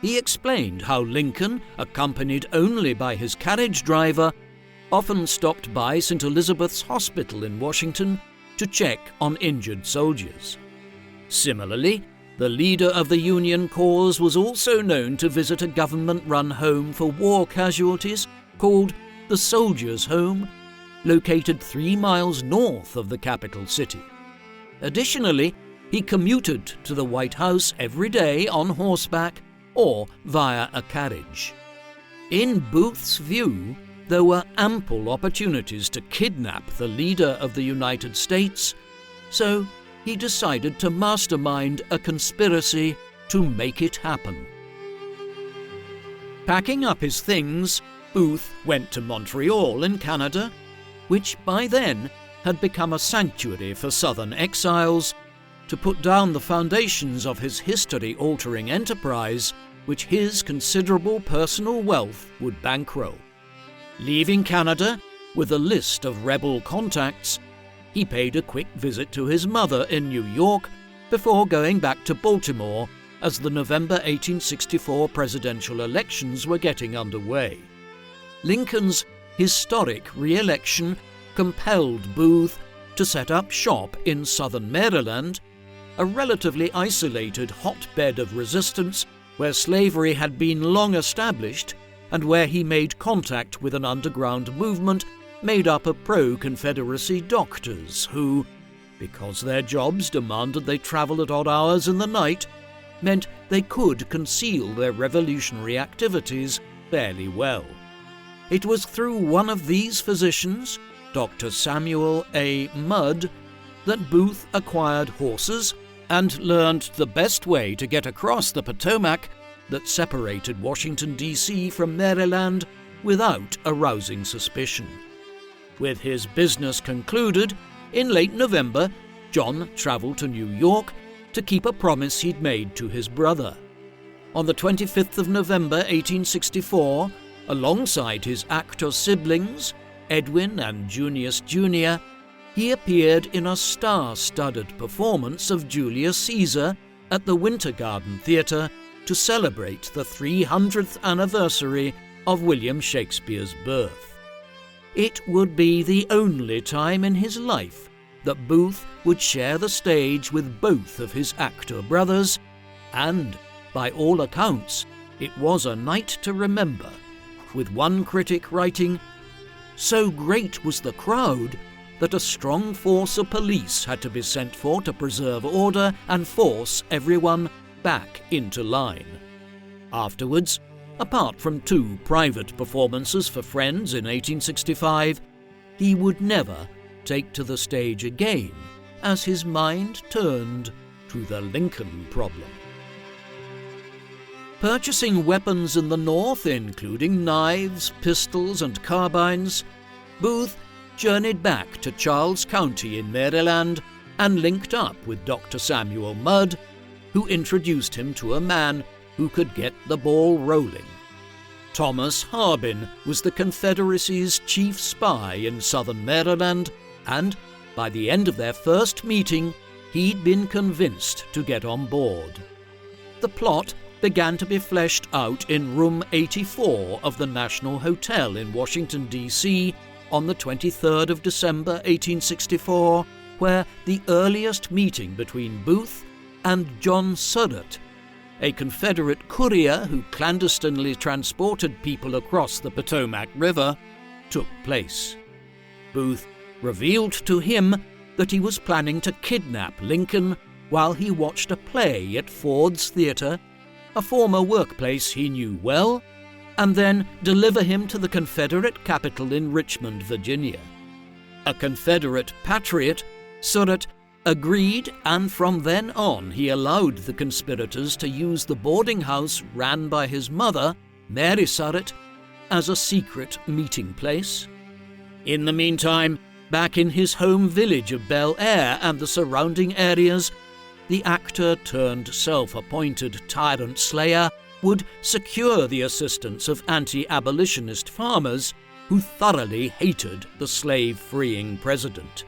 He explained how Lincoln, accompanied only by his carriage driver, often stopped by St. Elizabeth's Hospital in Washington to check on injured soldiers. Similarly, the leader of the Union cause was also known to visit a government-run home for war casualties called the Soldiers' Home, located 3 miles north of the capital city. Additionally, he commuted to the White House every day on horseback or via a carriage. In Booth's view, there were ample opportunities to kidnap the leader of the United States, So he decided to mastermind a conspiracy to make it happen. Packing up his things, Booth went to Montreal in Canada, which by then had become a sanctuary for Southern exiles, to put down the foundations of his history-altering enterprise, which his considerable personal wealth would bankroll. Leaving Canada with a list of rebel contacts, he paid a quick visit to his mother in New York before going back to Baltimore as the November 1864 presidential elections were getting underway. Lincoln's historic re-election compelled Booth to set up shop in southern Maryland, a relatively isolated hotbed of resistance where slavery had been long established and where he made contact with an underground movement made up of pro-Confederacy doctors who, because their jobs demanded they travel at odd hours in the night, meant they could conceal their revolutionary activities fairly well. It was through one of these physicians, Dr. Samuel A. Mudd, that Booth acquired horses and learned the best way to get across the Potomac that separated Washington, D.C. from Maryland without arousing suspicion. With his business concluded, in late November, John travelled to New York to keep a promise he'd made to his brother. On the 25th of November 1864, alongside his actor siblings, Edwin and Junius Jr., he appeared in a star-studded performance of Julius Caesar at the Winter Garden Theatre to celebrate the 300th anniversary of William Shakespeare's birth. It would be the only time in his life that Booth would share the stage with both of his actor brothers, and, by all accounts, it was a night to remember, with one critic writing, "So great was the crowd that a strong force of police had to be sent for to preserve order and force everyone back into line." Afterwards, apart from 2 private performances for friends in 1865, he would never take to the stage again as his mind turned to the Lincoln problem. Purchasing weapons in the North, including knives, pistols, and carbines, Booth journeyed back to Charles County in Maryland and linked up with Dr. Samuel Mudd, who introduced him to a man who could get the ball rolling. Thomas Harbin was the Confederacy's chief spy in southern Maryland, and by the end of their first meeting, he'd been convinced to get on board. The plot began to be fleshed out in room 84 of the National Hotel in Washington, D.C. on the 23rd of December 1864, where the earliest meeting between Booth and John Surratt, a Confederate courier who clandestinely transported people across the Potomac River, took place. Booth revealed to him that he was planning to kidnap Lincoln while he watched a play at Ford's Theatre, a former workplace he knew well, and then deliver him to the Confederate capital in Richmond, Virginia. A Confederate patriot, Surratt agreed, and from then on he allowed the conspirators to use the boarding house ran by his mother, Mary Surratt, as a secret meeting place. In the meantime, back in his home village of Bel Air and the surrounding areas, the actor turned self-appointed tyrant slayer would secure the assistance of anti-abolitionist farmers who thoroughly hated the slave-freeing president.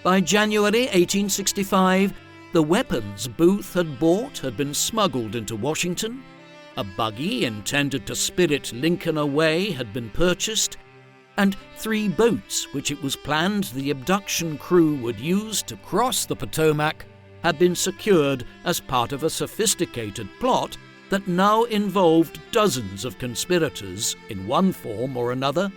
By January 1865, the weapons Booth had bought had been smuggled into Washington, a buggy intended to spirit Lincoln away had been purchased, and 3 boats which it was planned the abduction crew would use to cross the Potomac had been secured as part of a sophisticated plot that now involved dozens of conspirators in one form or another.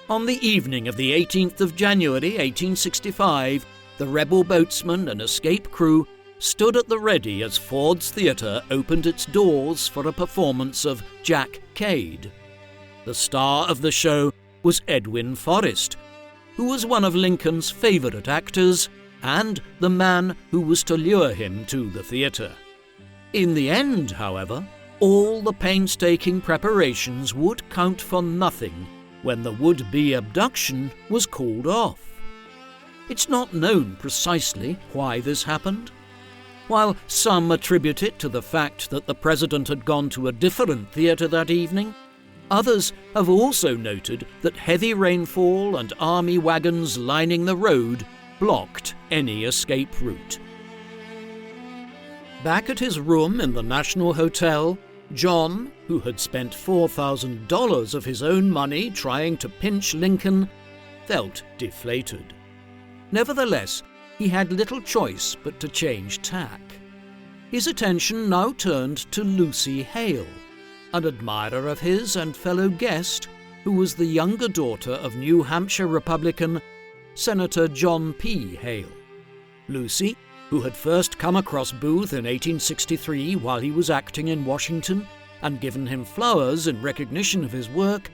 On the evening of the 18th of January 1865, the rebel boatsmen and escape crew stood at the ready as Ford's Theatre opened its doors for a performance of Jack Cade. The star of the show was Edwin Forrest, who was one of Lincoln's favourite actors and the man who was to lure him to the theatre. In the end, however, all the painstaking preparations would count for nothing when the would-be abduction was called off. It's not known precisely why this happened. While some attribute it to the fact that the president had gone to a different theatre that evening, others have also noted that heavy rainfall and army wagons lining the road blocked any escape route. Back at his room in the National Hotel, John, who had spent $4,000 of his own money trying to pinch Lincoln, felt deflated. Nevertheless, he had little choice but to change tack. His attention now turned to Lucy Hale, an admirer of his and fellow guest, who was the younger daughter of New Hampshire Republican Senator John P. Hale. Lucy, who had first come across Booth in 1863 while he was acting in Washington and given him flowers in recognition of his work,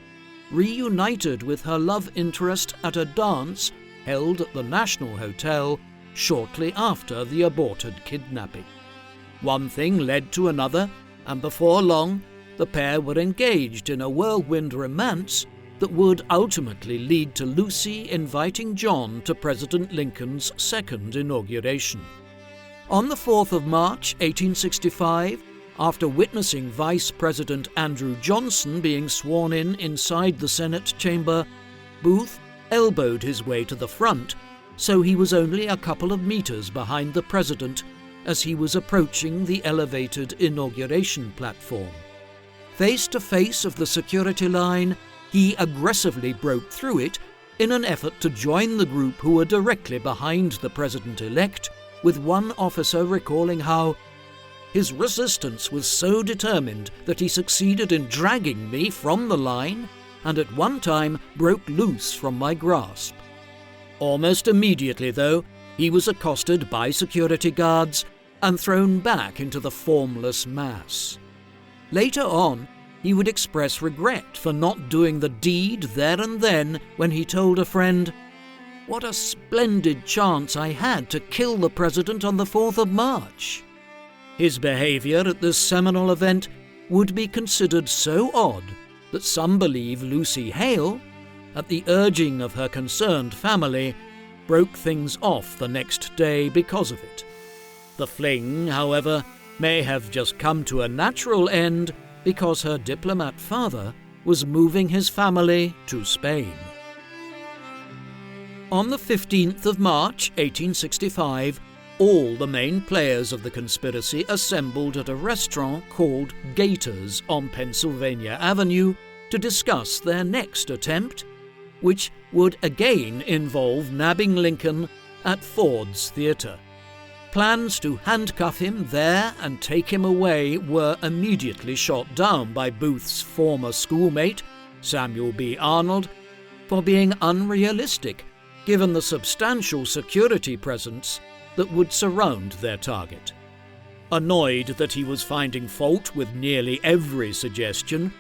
reunited with her love interest at a dance held at the National Hotel shortly after the aborted kidnapping. One thing led to another, and before long, the pair were engaged in a whirlwind romance that would ultimately lead to Lucy inviting John to President Lincoln's second inauguration. On the 4th of March, 1865, after witnessing Vice President Andrew Johnson being sworn in inside the Senate chamber, Booth elbowed his way to the front, so he was only a couple of meters behind the president as he was approaching the elevated inauguration platform. Face to face of the security line, he aggressively broke through it in an effort to join the group who were directly behind the president-elect, with one officer recalling how his resistance was so determined that he succeeded in dragging me from the line and at one time broke loose from my grasp. Almost immediately, though, he was accosted by security guards and thrown back into the formless mass. Later on, he would express regret for not doing the deed there and then when he told a friend, "What a splendid chance I had to kill the president on the 4th of March." His behavior at this seminal event would be considered so odd that some believe Lucy Hale, at the urging of her concerned family, broke things off the next day because of it. The fling, however, may have just come to a natural end because her diplomat father was moving his family to Spain. On the 15th of March, 1865, all the main players of the conspiracy assembled at a restaurant called Gators on Pennsylvania Avenue to discuss their next attempt, which would again involve nabbing Lincoln at Ford's Theatre. Plans to handcuff him there and take him away were immediately shot down by Booth's former schoolmate, Samuel B. Arnold, for being unrealistic, given the substantial security presence that would surround their target. Annoyed that he was finding fault with nearly every suggestion,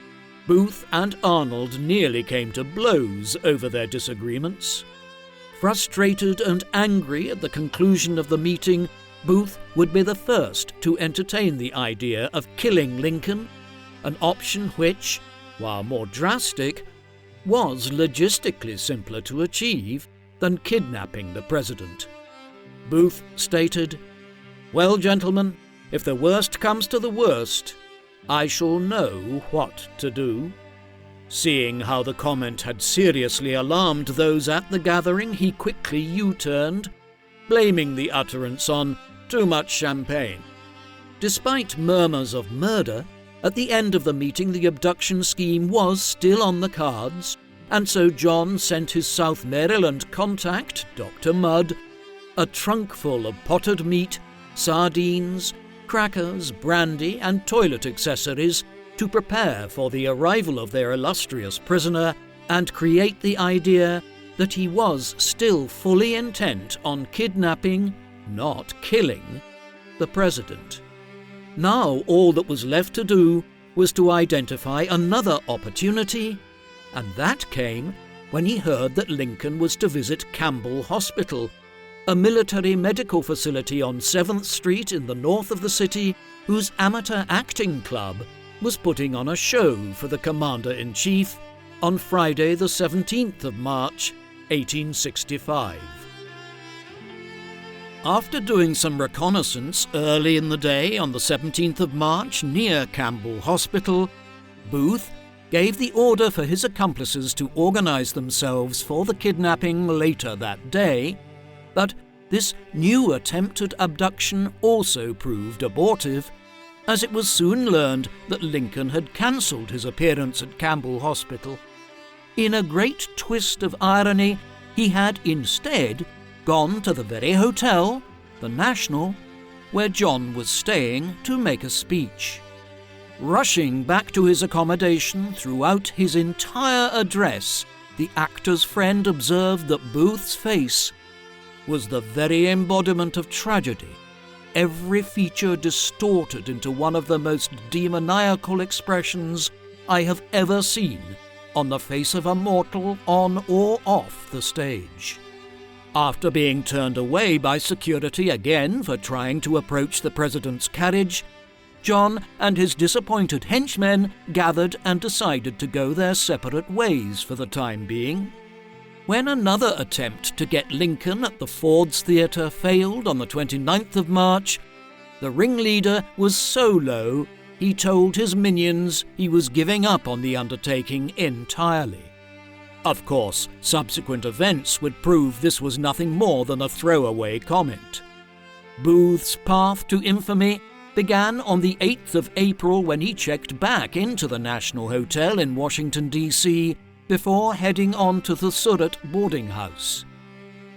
Booth and Arnold nearly came to blows over their disagreements. Frustrated and angry at the conclusion of the meeting, Booth would be the first to entertain the idea of killing Lincoln, an option which, while more drastic, was logistically simpler to achieve than kidnapping the president. Booth stated, "Well, gentlemen, if the worst comes to the worst, I shall know what to do." Seeing how the comment had seriously alarmed those at the gathering, he quickly U-turned, blaming the utterance on too much champagne. Despite murmurs of murder, at the end of the meeting the abduction scheme was still on the cards, and so John sent his South Maryland contact, Dr. Mudd, a trunk full of potted meat, sardines, crackers, brandy, and toilet accessories to prepare for the arrival of their illustrious prisoner and create the idea that he was still fully intent on kidnapping, not killing, the president. Now all that was left to do was to identify another opportunity, and that came when he heard that Lincoln was to visit Campbell Hospital, a military medical facility on 7th Street in the north of the city, whose amateur acting club was putting on a show for the Commander-in-Chief on Friday the 17th of March, 1865. After doing some reconnaissance early in the day on the 17th of March near Campbell Hospital, Booth gave the order for his accomplices to organise themselves for the kidnapping later that day, but this new attempt at abduction also proved abortive, as it was soon learned that Lincoln had cancelled his appearance at Campbell Hospital. In a great twist of irony, he had instead gone to the very hotel, the National, where John was staying to make a speech. Rushing back to his accommodation throughout his entire address, the actor's friend observed that Booth's face was the very embodiment of tragedy, every feature distorted into one of the most demoniacal expressions I have ever seen on the face of a mortal on or off the stage. After being turned away by security again for trying to approach the president's carriage, John and his disappointed henchmen gathered and decided to go their separate ways for the time being. When another attempt to get Lincoln at the Ford's Theatre failed on the 29th of March, the ringleader was so low he told his minions he was giving up on the undertaking entirely. Of course, subsequent events would prove this was nothing more than a throwaway comment. Booth's path to infamy began on the 8th of April when he checked back into the National Hotel in Washington, D.C., before heading on to the Surratt boarding house.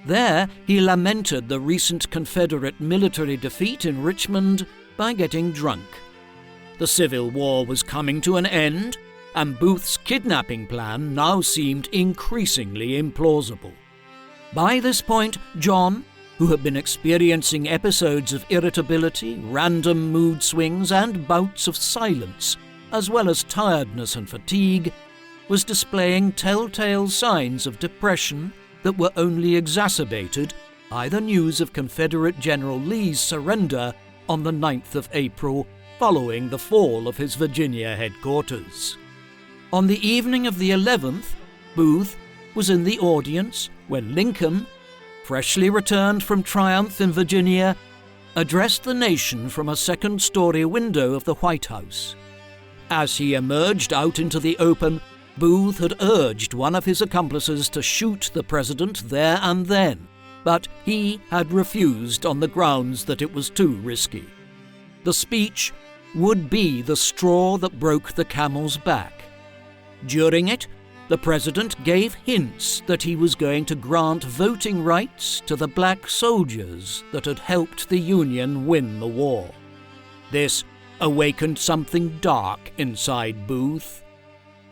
There, he lamented the recent Confederate military defeat in Richmond by getting drunk. The Civil War was coming to an end, and Booth's kidnapping plan now seemed increasingly implausible. By this point, John, who had been experiencing episodes of irritability, random mood swings, and bouts of silence, as well as tiredness and fatigue, was displaying telltale signs of depression that were only exacerbated by the news of Confederate General Lee's surrender on the 9th of April following the fall of his Virginia headquarters. On the evening of the 11th, Booth was in the audience when Lincoln, freshly returned from triumph in Virginia, addressed the nation from a second-story window of the White House. As he emerged out into the open, Booth had urged one of his accomplices to shoot the president there and then, but he had refused on the grounds that it was too risky. The speech would be the straw that broke the camel's back. During it, the president gave hints that he was going to grant voting rights to the black soldiers that had helped the Union win the war. This awakened something dark inside Booth.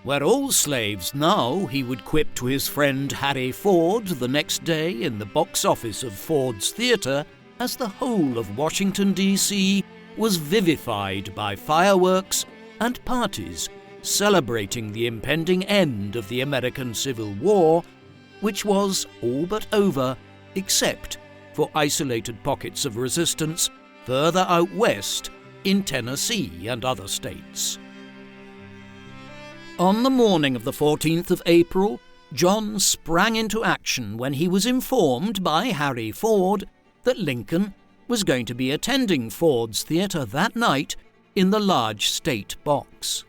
"We're all slaves now," he would quip to his friend Harry Ford the next day in the box office of Ford's Theatre, as the whole of Washington, D.C. was vivified by fireworks and parties celebrating the impending end of the American Civil War, which was all but over, except for isolated pockets of resistance further out west in Tennessee and other states. On the morning of the 14th of April, John sprang into action when he was informed by Harry Ford that Lincoln was going to be attending Ford's Theatre that night in the large state box.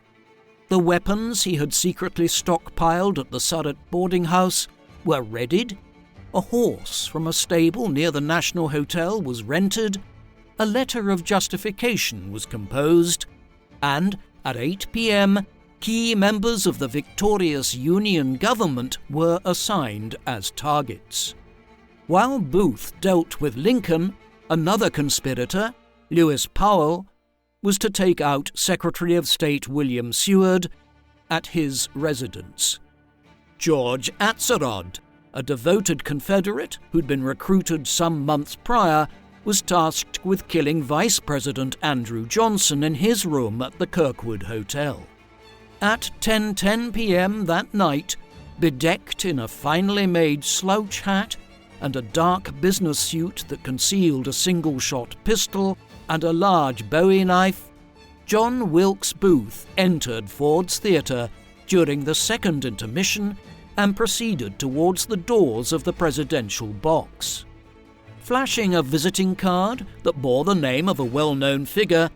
The weapons he had secretly stockpiled at the Surratt boarding house were readied, a horse from a stable near the National Hotel was rented, a letter of justification was composed, and at 8 p.m. key members of the victorious Union government were assigned as targets. While Booth dealt with Lincoln, another conspirator, Lewis Powell, was to take out Secretary of State William Seward at his residence. George Atzerodt, a devoted Confederate who'd been recruited some months prior, was tasked with killing Vice President Andrew Johnson in his room at the Kirkwood Hotel. At 10:10 p.m. that night, bedecked in a finely made slouch hat, and a dark business suit that concealed a single-shot pistol and a large Bowie knife, John Wilkes Booth entered Ford's Theatre during the second intermission and proceeded towards the doors of the presidential box. Flashing a visiting card that bore the name of a well-known figure,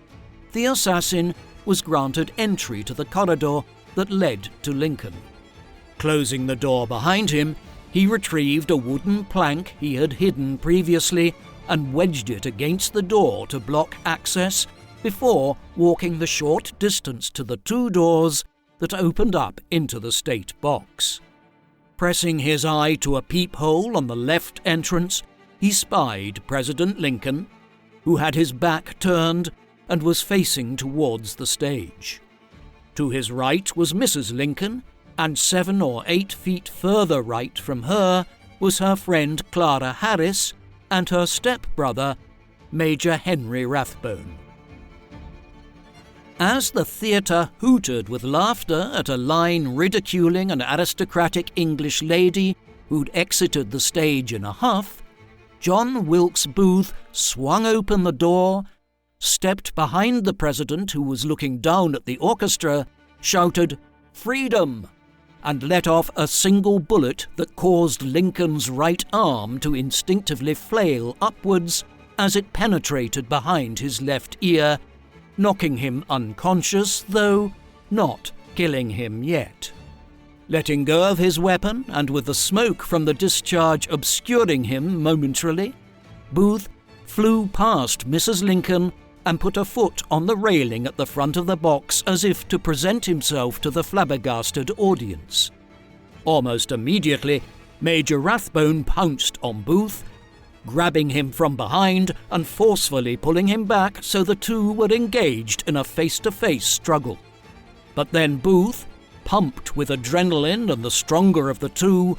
the assassin was granted entry to the corridor that led to Lincoln. Closing the door behind him, he retrieved a wooden plank he had hidden previously and wedged it against the door to block access before walking the short distance to the two doors that opened up into the state box. Pressing his eye to a peephole on the left entrance, he spied President Lincoln, who had his back turned and was facing towards the stage. To his right was Mrs. Lincoln, and 7 or 8 feet further right from her was her friend Clara Harris and her step-brother, Major Henry Rathbone. As the theatre hooted with laughter at a line ridiculing an aristocratic English lady who'd exited the stage in a huff, John Wilkes Booth swung open the door, stepped behind the president who was looking down at the orchestra, shouted, "Freedom!" and let off a single bullet that caused Lincoln's right arm to instinctively flail upwards as it penetrated behind his left ear, knocking him unconscious, though not killing him yet. Letting go of his weapon, and with the smoke from the discharge obscuring him momentarily, Booth flew past Mrs. Lincoln and put a foot on the railing at the front of the box as if to present himself to the flabbergasted audience. Almost immediately, Major Rathbone pounced on Booth, grabbing him from behind and forcefully pulling him back so the two were engaged in a face-to-face struggle. But then Booth, pumped with adrenaline and the stronger of the two,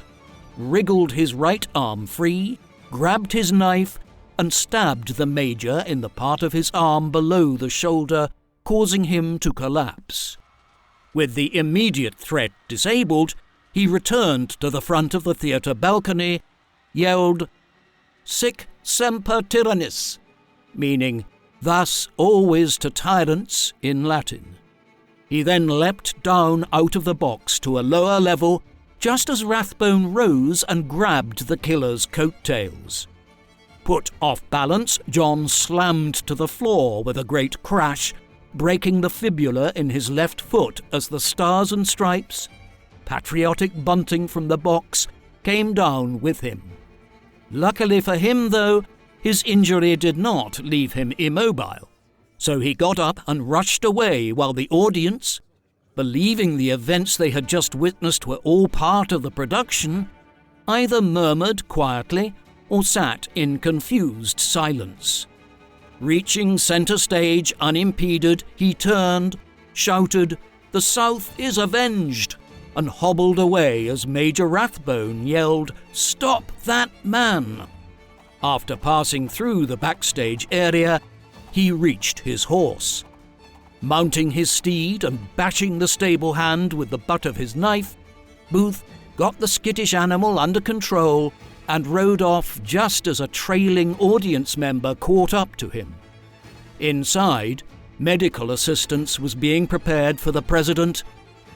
wriggled his right arm free, grabbed his knife, and stabbed the Major in the part of his arm below the shoulder, causing him to collapse. With the immediate threat disabled, he returned to the front of the theatre balcony, yelled, "Sic semper tyrannis," meaning, "Thus always to tyrants," in Latin. He then leapt down out of the box to a lower level, just as Rathbone rose and grabbed the killer's coattails. Put off balance, John slammed to the floor with a great crash, breaking the fibula in his left foot as the Stars and Stripes, patriotic bunting from the box, came down with him. Luckily for him, though, his injury did not leave him immobile, so he got up and rushed away while the audience, believing the events they had just witnessed were all part of the production, either murmured quietly or sat in confused silence. Reaching centre stage unimpeded, he turned, shouted, "The South is avenged!" and hobbled away as Major Rathbone yelled, "Stop that man!" After passing through the backstage area, he reached his horse. Mounting his steed and bashing the stable hand with the butt of his knife, Booth got the skittish animal under control and rode off just as a trailing audience member caught up to him. Inside, medical assistance was being prepared for the president,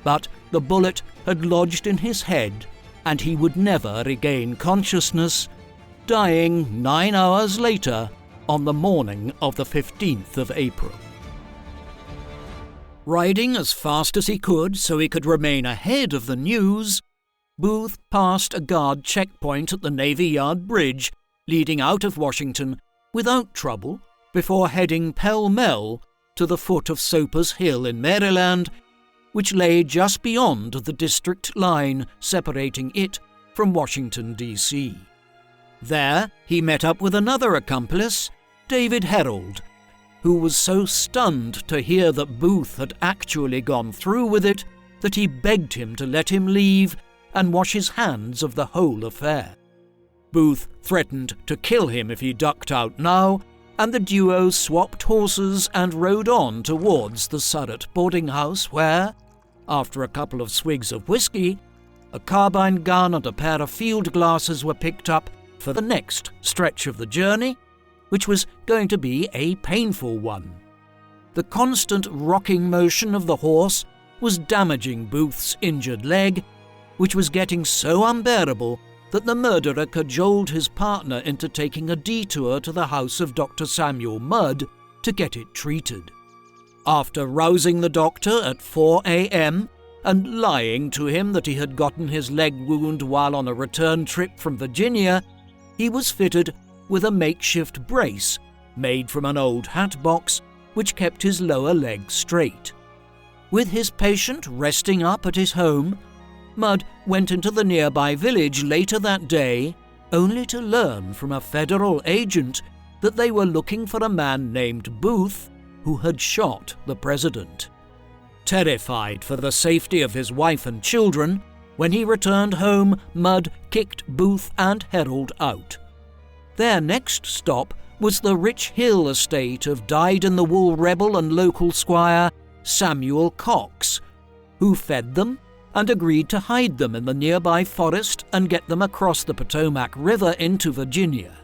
but the bullet had lodged in his head and he would never regain consciousness, dying 9 hours later on the morning of the 15th of April. Riding as fast as he could so he could remain ahead of the news, Booth passed a guard checkpoint at the Navy Yard Bridge leading out of Washington without trouble before heading pell-mell to the foot of Soper's Hill in Maryland, which lay just beyond the district line separating it from Washington, D.C. There he met up with another accomplice, David Herold, who was so stunned to hear that Booth had actually gone through with it that he begged him to let him leave and wash his hands of the whole affair. Booth threatened to kill him if he ducked out now, and the duo swapped horses and rode on towards the Surrey boarding house where, after a couple of swigs of whiskey, a carbine gun and a pair of field glasses were picked up for the next stretch of the journey, which was going to be a painful one. The constant rocking motion of the horse was damaging Booth's injured leg, which was getting so unbearable that the murderer cajoled his partner into taking a detour to the house of Dr. Samuel Mudd to get it treated. After rousing the doctor at 4 a.m. and lying to him that he had gotten his leg wound while on a return trip from Virginia, he was fitted with a makeshift brace made from an old hat box which kept his lower leg straight. With his patient resting up at his home, Mudd went into the nearby village later that day, only to learn from a federal agent that they were looking for a man named Booth who had shot the president. Terrified for the safety of his wife and children, when he returned home, Mudd kicked Booth and Herold out. Their next stop was the Rich Hill estate of dyed-in-the-wool rebel and local squire Samuel Cox, who fed them and agreed to hide them in the nearby forest and get them across the Potomac River into Virginia.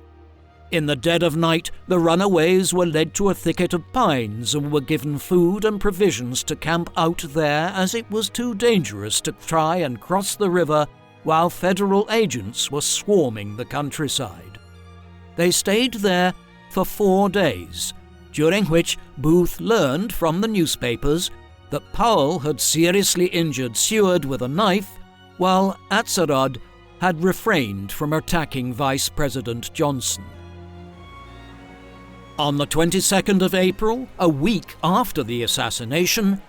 In the dead of night, the runaways were led to a thicket of pines and were given food and provisions to camp out there, as it was too dangerous to try and cross the river while federal agents were swarming the countryside. They stayed there for 4 days, during which Booth learned from the newspapers that Powell had seriously injured Seward with a knife, while Atzerodt had refrained from attacking Vice President Johnson. On the 22nd of April, a week after the assassination,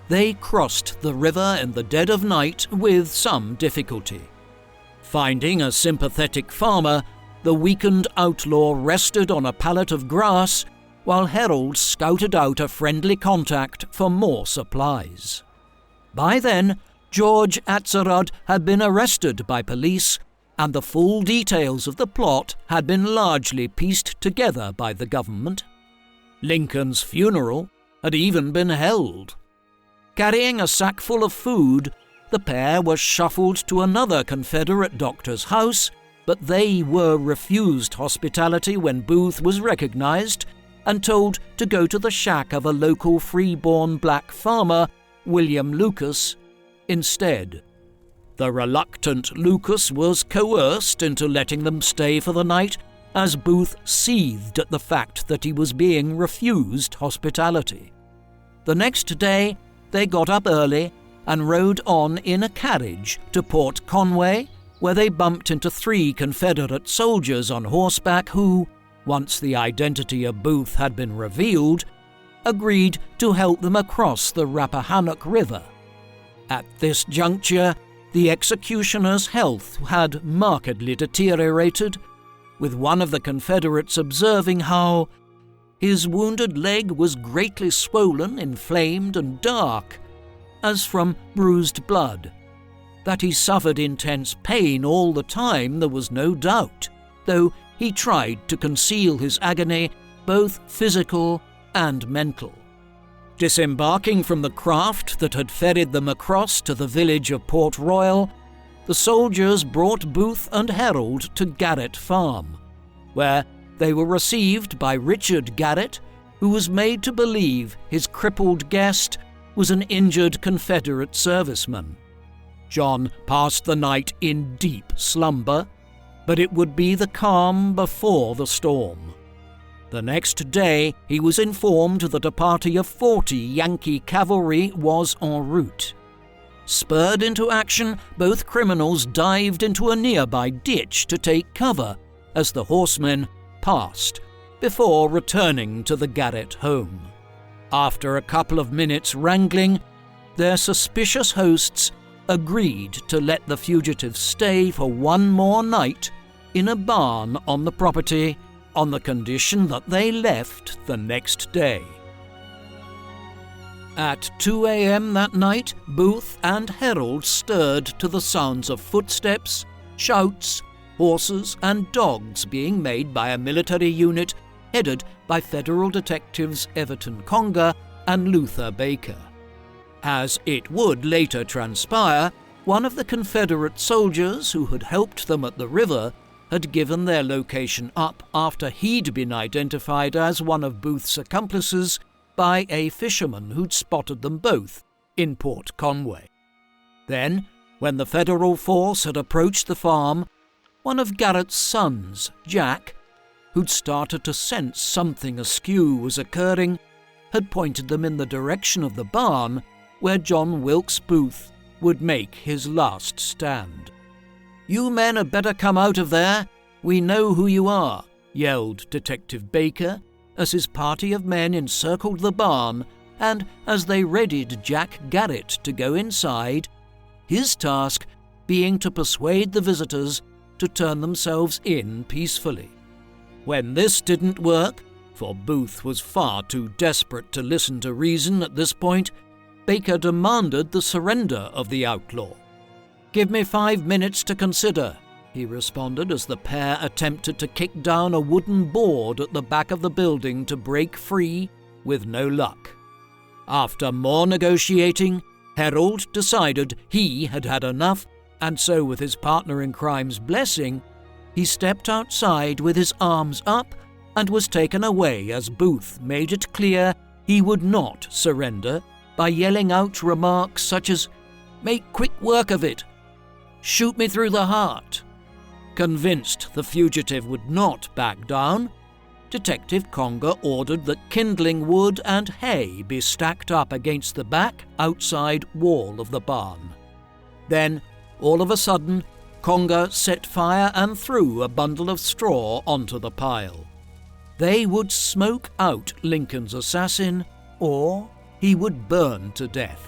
they crossed the river in the dead of night with some difficulty. Finding a sympathetic farmer, the weakened outlaw rested on a pallet of grass while Herold scouted out a friendly contact for more supplies. By then, George Atzerodt had been arrested by police, and the full details of the plot had been largely pieced together by the government. Lincoln's funeral had even been held. Carrying a sackful of food, the pair were shuffled to another Confederate doctor's house, but they were refused hospitality when Booth was recognized and told to go to the shack of a local free-born black farmer, William Lucas, instead. The reluctant Lucas was coerced into letting them stay for the night, as Booth seethed at the fact that he was being refused hospitality. The next day, they got up early and rode on in a carriage to Port Conway, where they bumped into 3 Confederate soldiers on horseback who, once the identity of Booth had been revealed, agreed to help them across the Rappahannock River. At this juncture, the executioner's health had markedly deteriorated, with one of the Confederates observing how his wounded leg was greatly swollen, inflamed, and dark, as from bruised blood. That he suffered intense pain all the time there was no doubt, though he tried to conceal his agony, both physical and mental. Disembarking from the craft that had ferried them across to the village of Port Royal, the soldiers brought Booth and Herold to Garrett Farm, where they were received by Richard Garrett, who was made to believe his crippled guest was an injured Confederate serviceman. John passed the night in deep slumber, but it would be the calm before the storm. The next day, he was informed that a party of 40 Yankee cavalry was en route. Spurred into action, both criminals dived into a nearby ditch to take cover as the horsemen passed, before returning to the Garrett home. After a couple of minutes wrangling, their suspicious hosts agreed to let the fugitives stay for one more night in a barn on the property, on the condition that they left the next day. At 2 a.m. that night, Booth and Herold stirred to the sounds of footsteps, shouts, horses, and dogs being made by a military unit headed by Federal detectives Everton Conger and Luther Baker. As it would later transpire, one of the Confederate soldiers who had helped them at the river had given their location up after he'd been identified as one of Booth's accomplices by a fisherman who'd spotted them both in Port Conway. Then, when the federal force had approached the farm, one of Garrett's sons, Jack, who'd started to sense something askew was occurring, had pointed them in the direction of the barn where John Wilkes Booth would make his last stand. "You men had better come out of there. We know who you are," yelled Detective Baker as his party of men encircled the barn and as they readied Jack Garrett to go inside, his task being to persuade the visitors to turn themselves in peacefully. When this didn't work, for Booth was far too desperate to listen to reason at this point, Baker demanded the surrender of the outlaw. "Give me 5 minutes to consider," he responded as the pair attempted to kick down a wooden board at the back of the building to break free, with no luck. After more negotiating, Harold decided he had had enough, and so with his partner in crime's blessing, he stepped outside with his arms up and was taken away as Booth made it clear he would not surrender by yelling out remarks such as, "Make quick work of it," "Shoot me through the heart." Convinced the fugitive would not back down, Detective Conger ordered that kindling wood and hay be stacked up against the back outside wall of the barn. Then, all of a sudden, Conger set fire and threw a bundle of straw onto the pile. They would smoke out Lincoln's assassin, or he would burn to death.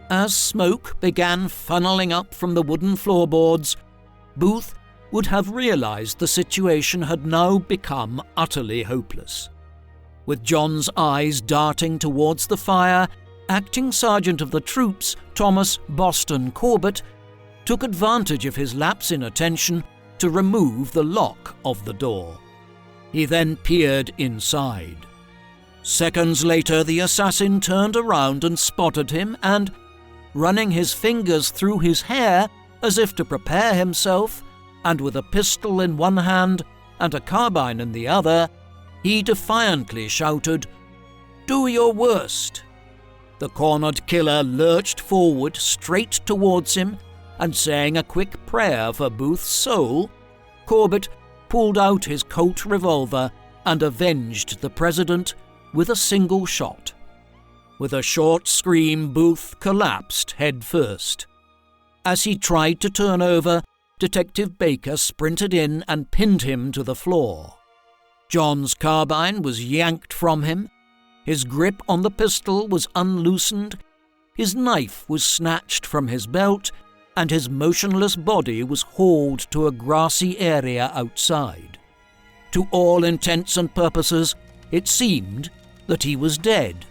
As smoke began funneling up from the wooden floorboards, Booth would have realized the situation had now become utterly hopeless. With John's eyes darting towards the fire, Acting Sergeant of the troops, Thomas Boston Corbett, took advantage of his lapse in attention to remove the lock of the door. He then peered inside. Seconds later, the assassin turned around and spotted him and, running his fingers through his hair as if to prepare himself, and with a pistol in one hand and a carbine in the other, he defiantly shouted, "Do your worst!" The cornered killer lurched forward straight towards him, and saying a quick prayer for Booth's soul, Corbett pulled out his Colt revolver and avenged the president with a single shot. With a short scream, Booth collapsed head first. As he tried to turn over, Detective Baker sprinted in and pinned him to the floor. John's carbine was yanked from him, his grip on the pistol was unloosened, his knife was snatched from his belt, and his motionless body was hauled to a grassy area outside. To all intents and purposes, it seemed that he was dead,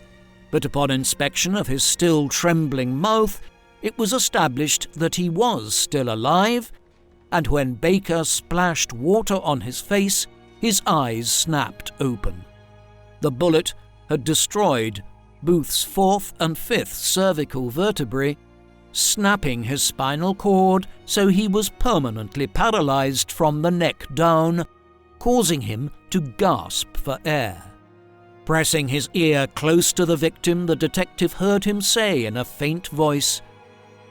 but upon inspection of his still trembling mouth, it was established that he was still alive, and when Baker splashed water on his face, his eyes snapped open. The bullet had destroyed Booth's 4th and 5th cervical vertebrae, snapping his spinal cord so he was permanently paralyzed from the neck down, causing him to gasp for air. Pressing his ear close to the victim, the detective heard him say in a faint voice,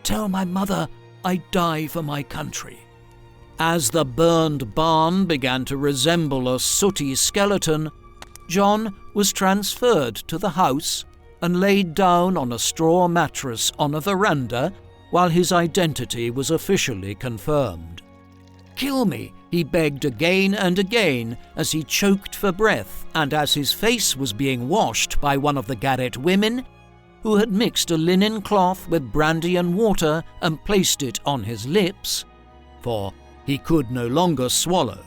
"Tell my mother I die for my country." As the burned barn began to resemble a sooty skeleton, John was transferred to the house and laid down on a straw mattress on a veranda while his identity was officially confirmed. "Kill me," he begged again and again as he choked for breath and as his face was being washed by one of the Garrett women, who had mixed a linen cloth with brandy and water and placed it on his lips, for he could no longer swallow.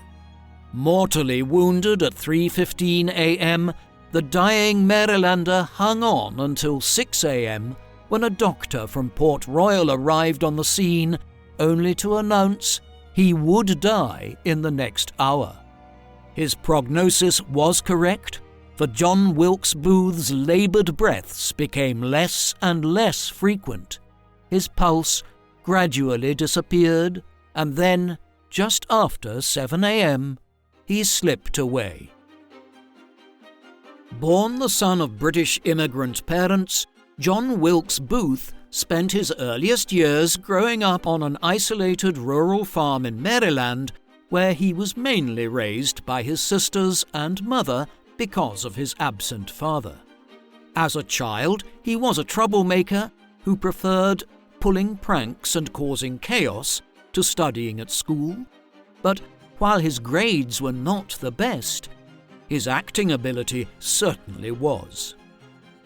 Mortally wounded at 3:15 a.m., the dying Marylander hung on until 6 a.m. when a doctor from Port Royal arrived on the scene, only to announce he would die in the next hour. His prognosis was correct, for John Wilkes Booth's laboured breaths became less and less frequent. His pulse gradually disappeared, and then just after 7 a.m., he slipped away. Born the son of British immigrant parents, John Wilkes Booth spent his earliest years growing up on an isolated rural farm in Maryland, where he was mainly raised by his sisters and mother because of his absent father. As a child, he was a troublemaker who preferred pulling pranks and causing chaos to studying at school, but while his grades were not the best, his acting ability certainly was.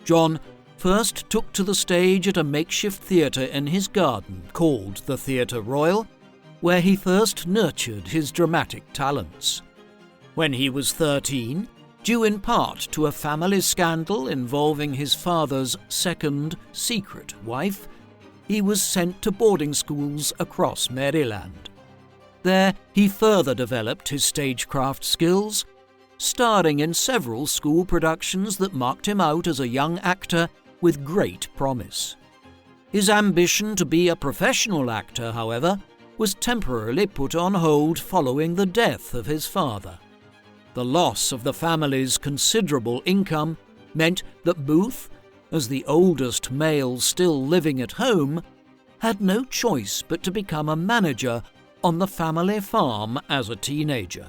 John first took to the stage at a makeshift theatre in his garden called the Theatre Royal, where he first nurtured his dramatic talents. When he was 13, due in part to a family scandal involving his father's second secret wife, he was sent to boarding schools across Maryland. There he further developed his stagecraft skills, starring in several school productions that marked him out as a young actor with great promise. His ambition to be a professional actor, however, was temporarily put on hold following the death of his father. The loss of the family's considerable income meant that Booth, as the oldest male still living at home, had no choice but to become a manager on the family farm as a teenager.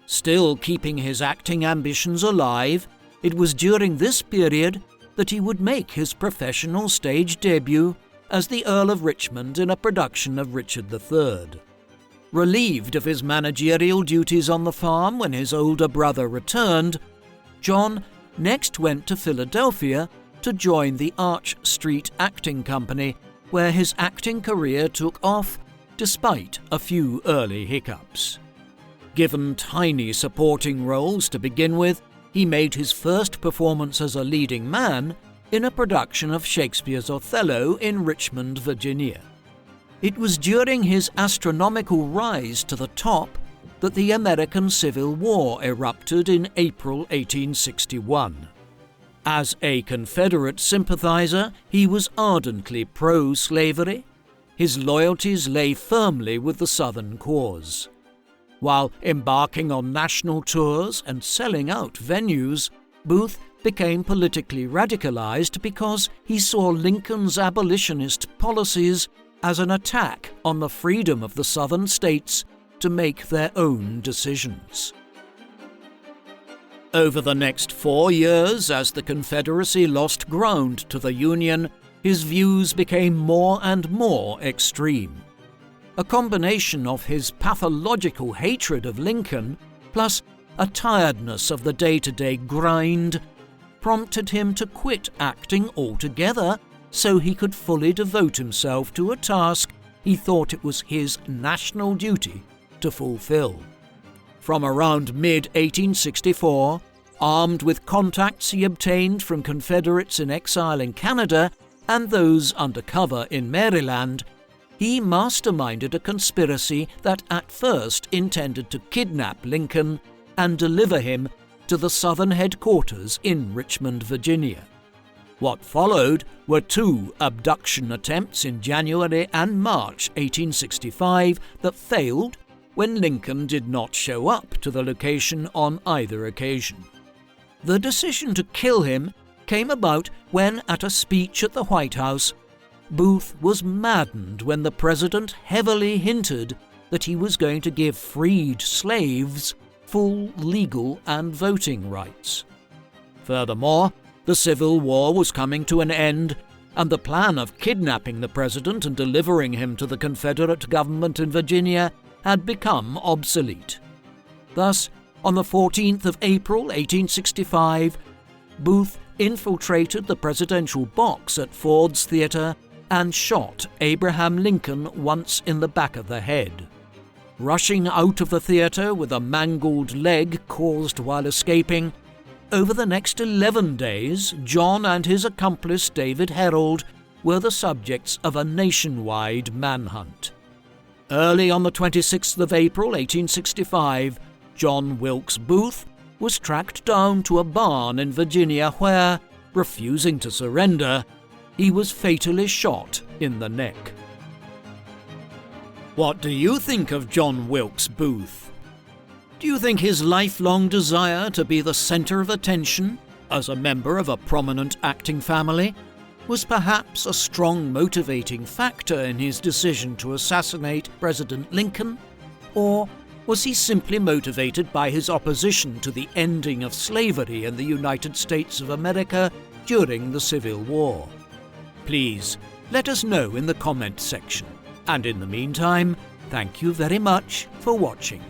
Still keeping his acting ambitions alive, it was during this period that he would make his professional stage debut as the Earl of Richmond in a production of Richard III. Relieved of his managerial duties on the farm when his older brother returned, John next went to Philadelphia to join the Arch Street Acting Company, where his acting career took off despite a few early hiccups. Given tiny supporting roles to begin with, he made his first performance as a leading man in a production of Shakespeare's Othello in Richmond, Virginia. It was during his astronomical rise to the top that the American Civil War erupted in April 1861. As a Confederate sympathiser, he was ardently pro-slavery. His loyalties lay firmly with the Southern cause. While embarking on national tours and selling out venues, Booth became politically radicalized because he saw Lincoln's abolitionist policies as an attack on the freedom of the Southern states to make their own decisions. Over the next 4 years, as the Confederacy lost ground to the Union, his views became more and more extreme. A combination of his pathological hatred of Lincoln, plus a tiredness of the day-to-day grind, prompted him to quit acting altogether so he could fully devote himself to a task he thought it was his national duty to fulfill. From around mid-1864, armed with contacts he obtained from Confederates in exile in Canada and those under cover in Maryland, he masterminded a conspiracy that at first intended to kidnap Lincoln and deliver him to the Southern headquarters in Richmond, Virginia. What followed were 2 abduction attempts in January and March 1865 that failed when Lincoln did not show up to the location on either occasion. The decision to kill him came about when, at a speech at the White House, Booth was maddened when the president heavily hinted that he was going to give freed slaves full legal and voting rights. Furthermore, the Civil War was coming to an end, and the plan of kidnapping the president and delivering him to the Confederate government in Virginia had become obsolete. Thus, on the 14th of April 1865, Booth infiltrated the presidential box at Ford's Theatre and shot Abraham Lincoln once in the back of the head. Rushing out of the theatre with a mangled leg caused while escaping, over the next 11 days, John and his accomplice David Herold were the subjects of a nationwide manhunt. Early on the 26th of April 1865, John Wilkes Booth was tracked down to a barn in Virginia where, refusing to surrender, he was fatally shot in the neck. What do you think of John Wilkes Booth? Do you think his lifelong desire to be the centre of attention, as a member of a prominent acting family, was perhaps a strong motivating factor in his decision to assassinate President Lincoln? Or was he simply motivated by his opposition to the ending of slavery in the United States of America during the Civil War? Please let us know in the comment section. And in the meantime, thank you very much for watching.